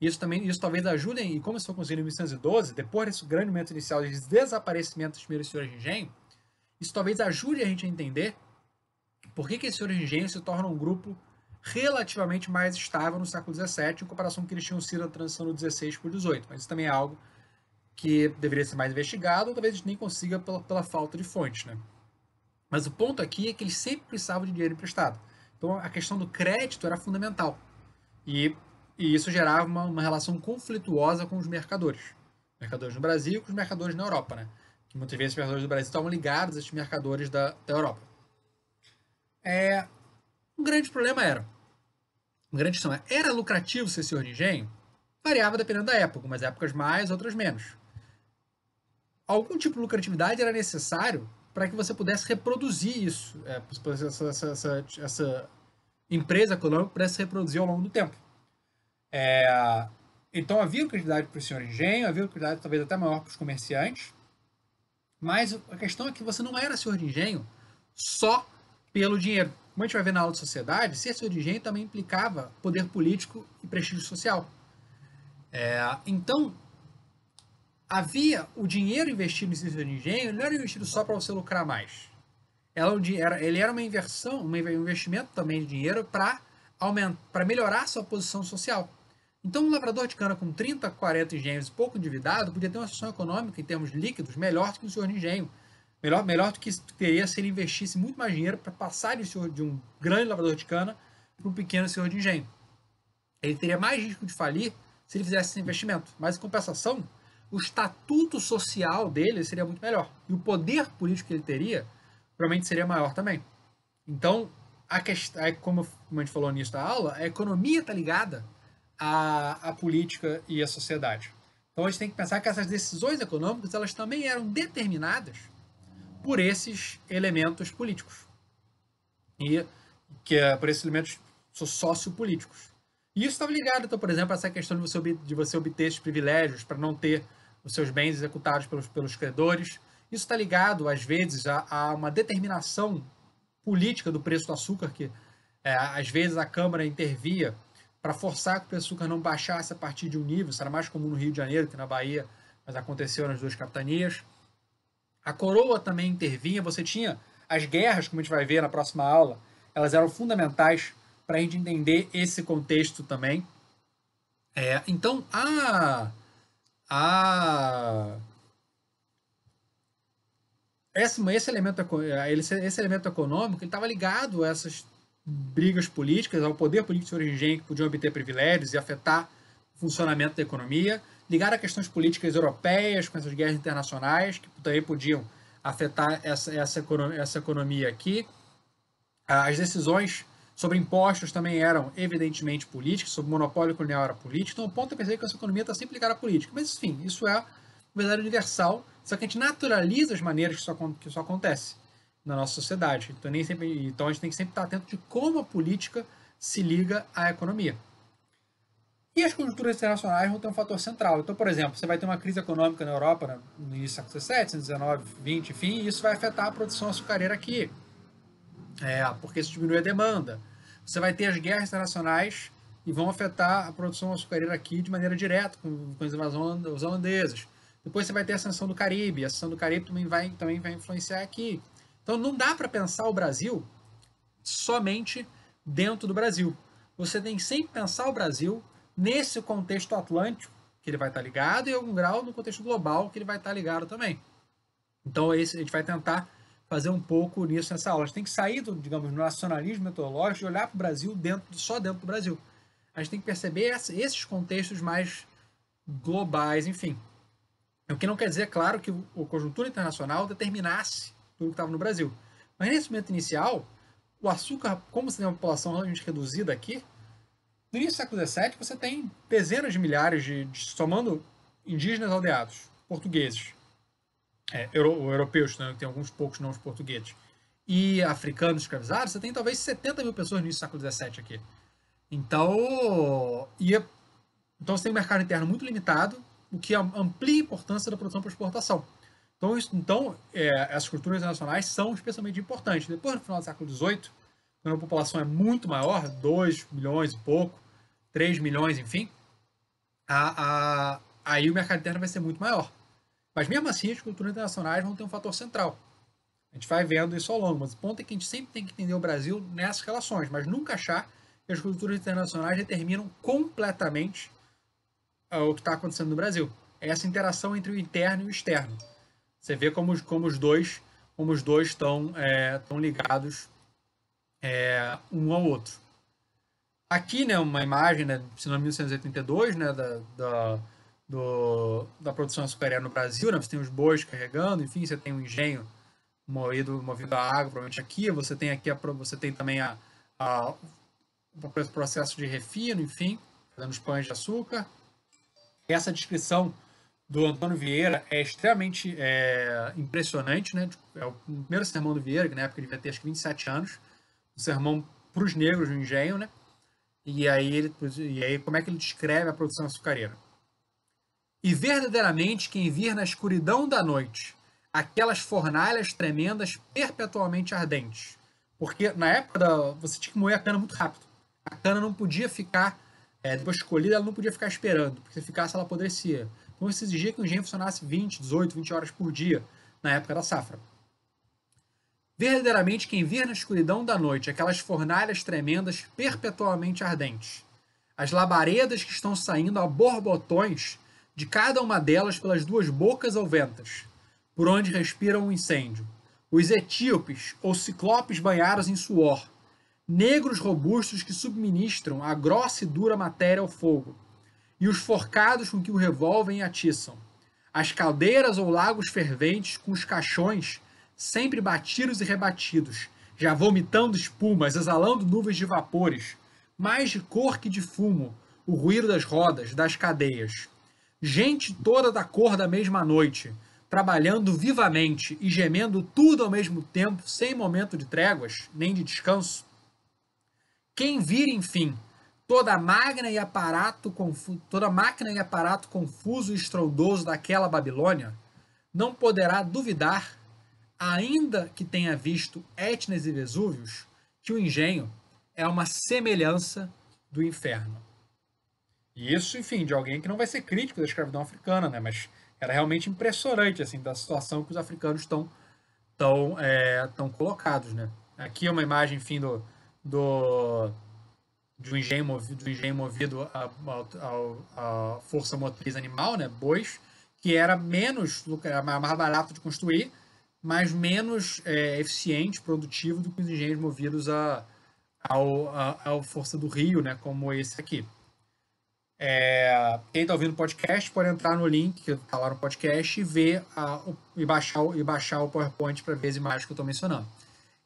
Isso talvez ajude, e como isso foi conseguido em 1912, depois desse grande momento inicial de desaparecimento dos primeiros senhores de engenho, isso talvez ajude a gente a entender por que esses senhores de engenho se tornam um grupo relativamente mais estável no século XVII, em comparação com o que eles tinham sido na transição do XVI para o XVIII. Mas isso também é algo que deveria ser mais investigado, ou talvez a gente nem consiga pela falta de fontes, né? Mas o ponto aqui é que eles sempre precisavam de dinheiro emprestado. Então a questão do crédito era fundamental. E isso gerava uma relação conflituosa com os mercadores. Mercadores no Brasil e com os mercadores na Europa, né? Que muitas vezes os mercadores do Brasil estavam ligados a esses mercadores da Europa. Um grande problema era lucrativo ser senhor de engenho? Variava dependendo da época, umas épocas mais, outras menos. Algum tipo de lucratividade era necessário para que você pudesse reproduzir isso, essa empresa econômica pudesse se reproduzir ao longo do tempo. Então havia lucratividade para o senhor de engenho, havia lucratividade talvez até maior para os comerciantes, mas a questão é que você não era senhor de engenho só pelo dinheiro. Como a gente vai ver na aula de sociedade, ser senhor de engenho também implicava poder político e prestígio social. Então, havia o dinheiro investido em senhor de engenho, não era investido só para você lucrar mais. Ele era uma inversão, um investimento também de dinheiro para melhorar a sua posição social. Então, um lavrador de cana com 30, 40 engenhos pouco endividado podia ter uma situação econômica, em termos líquidos, melhor do que um senhor de engenho. Melhor do que teria se ele investisse muito mais dinheiro para passar de um grande lavrador de cana para um pequeno senhor de engenho. Ele teria mais risco de falir se ele fizesse esse investimento. Mas, em compensação, o estatuto social dele seria muito melhor. E o poder político que ele teria provavelmente seria maior também. Então, como a gente falou nisso da aula, a economia está ligada à política e à sociedade. Então, a gente tem que pensar que essas decisões econômicas elas também eram determinadas por esses elementos políticos. Por esses elementos sociopolíticos. E isso estava ligado, então, por exemplo, a essa questão de você obter esses privilégios para não ter os seus bens executados pelos credores. Isso está ligado, às vezes, a uma determinação política do preço do açúcar, que às vezes a Câmara intervia para forçar que o preço do açúcar não baixasse a partir de um nível. Isso era mais comum no Rio de Janeiro que na Bahia, mas aconteceu nas duas capitanias. A coroa também intervinha, você tinha as guerras, como a gente vai ver na próxima aula, elas eram fundamentais para a gente entender esse contexto também. Então, esse elemento econômico estava ligado a essas brigas políticas, ao poder político de origem que podiam obter privilégios e afetar o funcionamento da economia, ligado a questões políticas europeias, com essas guerras internacionais, que também podiam afetar essa economia aqui. As decisões sobre impostos também eram evidentemente políticas, sobre monopólio colonial era político, então o ponto é perceber que essa economia está sempre ligada à política. Mas, enfim, isso é verdade universal, só que a gente naturaliza as maneiras que isso acontece na nossa sociedade. Então a gente tem que sempre estar atento de como a política se liga à economia. E as conjunturas internacionais vão ter um fator central. Então, por exemplo, você vai ter uma crise econômica na Europa no início do século XVII, 19, 20, enfim, e isso vai afetar a produção açucareira aqui. Porque isso diminui a demanda. Você vai ter as guerras internacionais e vão afetar a produção açucareira aqui de maneira direta, com as invasões holandesas. Depois você vai ter a ascensão do Caribe. A ascensão do Caribe também vai influenciar aqui. Então não dá para pensar o Brasil somente dentro do Brasil. Você tem que sempre pensar o Brasil nesse contexto atlântico, que ele vai estar ligado, e em algum grau no contexto global, que ele vai estar ligado também. Então a gente vai tentar fazer um pouco nisso nessa aula. A gente tem que sair do, digamos, do nacionalismo metodológico e olhar para o Brasil só dentro do Brasil. A gente tem que perceber esses contextos mais globais, enfim. O que não quer dizer, claro, que a conjuntura internacional determinasse tudo que estava no Brasil. Mas nesse momento inicial, o açúcar, como você tem uma população realmente reduzida aqui, no início do século XVII você tem dezenas de milhares somando indígenas aldeados, portugueses, europeus, né, que tem alguns poucos nomes portugueses, e africanos escravizados, você tem talvez 70 mil pessoas no início do século XVII aqui. Então você tem um mercado interno muito limitado, o que amplia a importância da produção para exportação. Então essas culturas internacionais são especialmente importantes. Depois, no final do século XVIII, quando a população é muito maior, 2 milhões e pouco, 3 milhões, enfim, aí o mercado interno vai ser muito maior. Mas mesmo assim, as culturas internacionais vão ter um fator central. A gente vai vendo isso ao longo, mas o ponto é que a gente sempre tem que entender o Brasil nessas relações, mas nunca achar que as culturas internacionais determinam completamente o que está acontecendo no Brasil. É essa interação entre o interno e o externo. Você vê como os dois estão ligados um ao outro. Aqui, né, uma imagem, né, se não 1982, né, da produção açucareira no Brasil, né, você tem os bois carregando, enfim, você tem um engenho movido a água, provavelmente aqui, você tem também o processo de refino, enfim, fazendo os pães de açúcar. Essa descrição do Antônio Vieira é extremamente impressionante, né? É o primeiro sermão do Vieira, que na época ele devia ter acho que 27 anos, um sermão para os negros do engenho, né? E aí como é que ele descreve a produção açucareira? E verdadeiramente quem vir na escuridão da noite aquelas fornalhas tremendas perpetuamente ardentes. Porque na época você tinha que moer a cana muito rápido. A cana não podia ficar, depois de colhida, ela não podia ficar esperando, porque se ficasse ela apodrecia. Então se exigia que o engenho funcionasse 20, 18, 20 horas por dia na época da safra. Verdadeiramente quem vir na escuridão da noite aquelas fornalhas tremendas perpetuamente ardentes, as labaredas que estão saindo a borbotões de cada uma delas pelas duas bocas ou ventas, por onde respiram o incêndio, os etíopes ou ciclopes banhados em suor, negros robustos que subministram a grossa e dura matéria ao fogo, e os forcados com que o revolvem e atiçam, as caldeiras ou lagos ferventes com os caixões sempre batidos e rebatidos, já vomitando espumas, exalando nuvens de vapores, mais de cor que de fumo, o ruído das rodas, das cadeias. Gente toda da cor da mesma noite, trabalhando vivamente e gemendo tudo ao mesmo tempo, sem momento de tréguas, nem de descanso. Quem vir, enfim, toda máquina e aparato confuso e estrondoso daquela Babilônia, não poderá duvidar, ainda que tenha visto Etnas e Vesúvios, que o engenho é uma semelhança do inferno. E isso, enfim, de alguém que não vai ser crítico da escravidão africana, né? Mas era realmente impressionante, assim, da situação que os africanos estão tão colocados, né? Aqui é uma imagem, enfim, de um engenho movido à força motriz animal, né? Bois, que era mais barato de construir, mas menos eficiente, produtivo do que os engenhos movidos à força do rio, né? Como esse aqui. Quem está ouvindo o podcast pode entrar no link que está lá no podcast e ver e baixar o PowerPoint para ver as imagens que eu estou mencionando.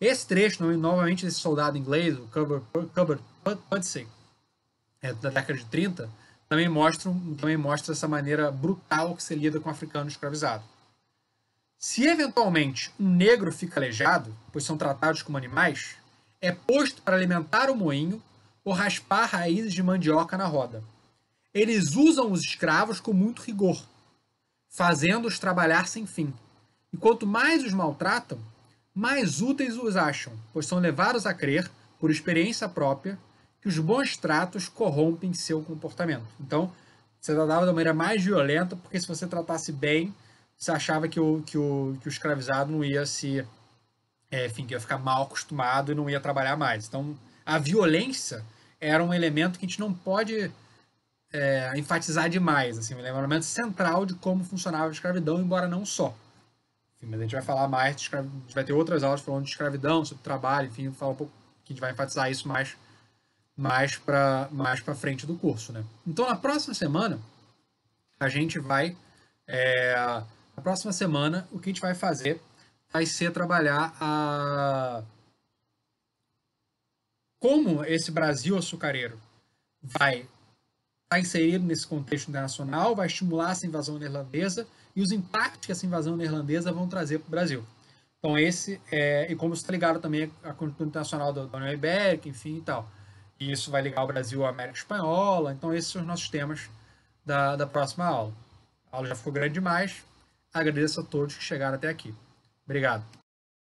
Esse trecho, novamente, desse soldado inglês, o Cuthbert Pudsey, da década de 30, também mostra essa maneira brutal que se lida com o africano escravizado. Se eventualmente um negro fica aleijado, pois são tratados como animais, é posto para alimentar o moinho ou raspar raízes de mandioca na roda. Eles usam os escravos com muito rigor, fazendo-os trabalhar sem fim. E quanto mais os maltratam, mais úteis os acham, pois são levados a crer, por experiência própria, que os bons tratos corrompem seu comportamento. Então, você tratava da maneira mais violenta, porque se você tratasse bem, você achava que o escravizado não ia que ia ficar mal acostumado e não ia trabalhar mais. Então, a violência era um elemento que a gente não pode enfatizar demais, assim, um elemento central de como funcionava a escravidão, embora não só. Enfim, mas a gente vai falar mais, a gente vai ter outras aulas falando de escravidão, sobre trabalho, enfim, falar um pouco, que a gente vai enfatizar isso mais para frente do curso, né? Então, na próxima semana, a gente vai, na próxima semana, o que a gente vai fazer vai ser trabalhar como esse Brasil açucareiro vai estar inserido nesse contexto internacional, vai estimular essa invasão neerlandesa e os impactos que essa invasão neerlandesa vão trazer para o Brasil. Então e como isso está ligado também à conjuntura internacional da União Ibérica, enfim e tal. E isso vai ligar o Brasil à América Espanhola. Então esses são os nossos temas da próxima aula. A aula já ficou grande demais. Agradeço a todos que chegaram até aqui. Obrigado.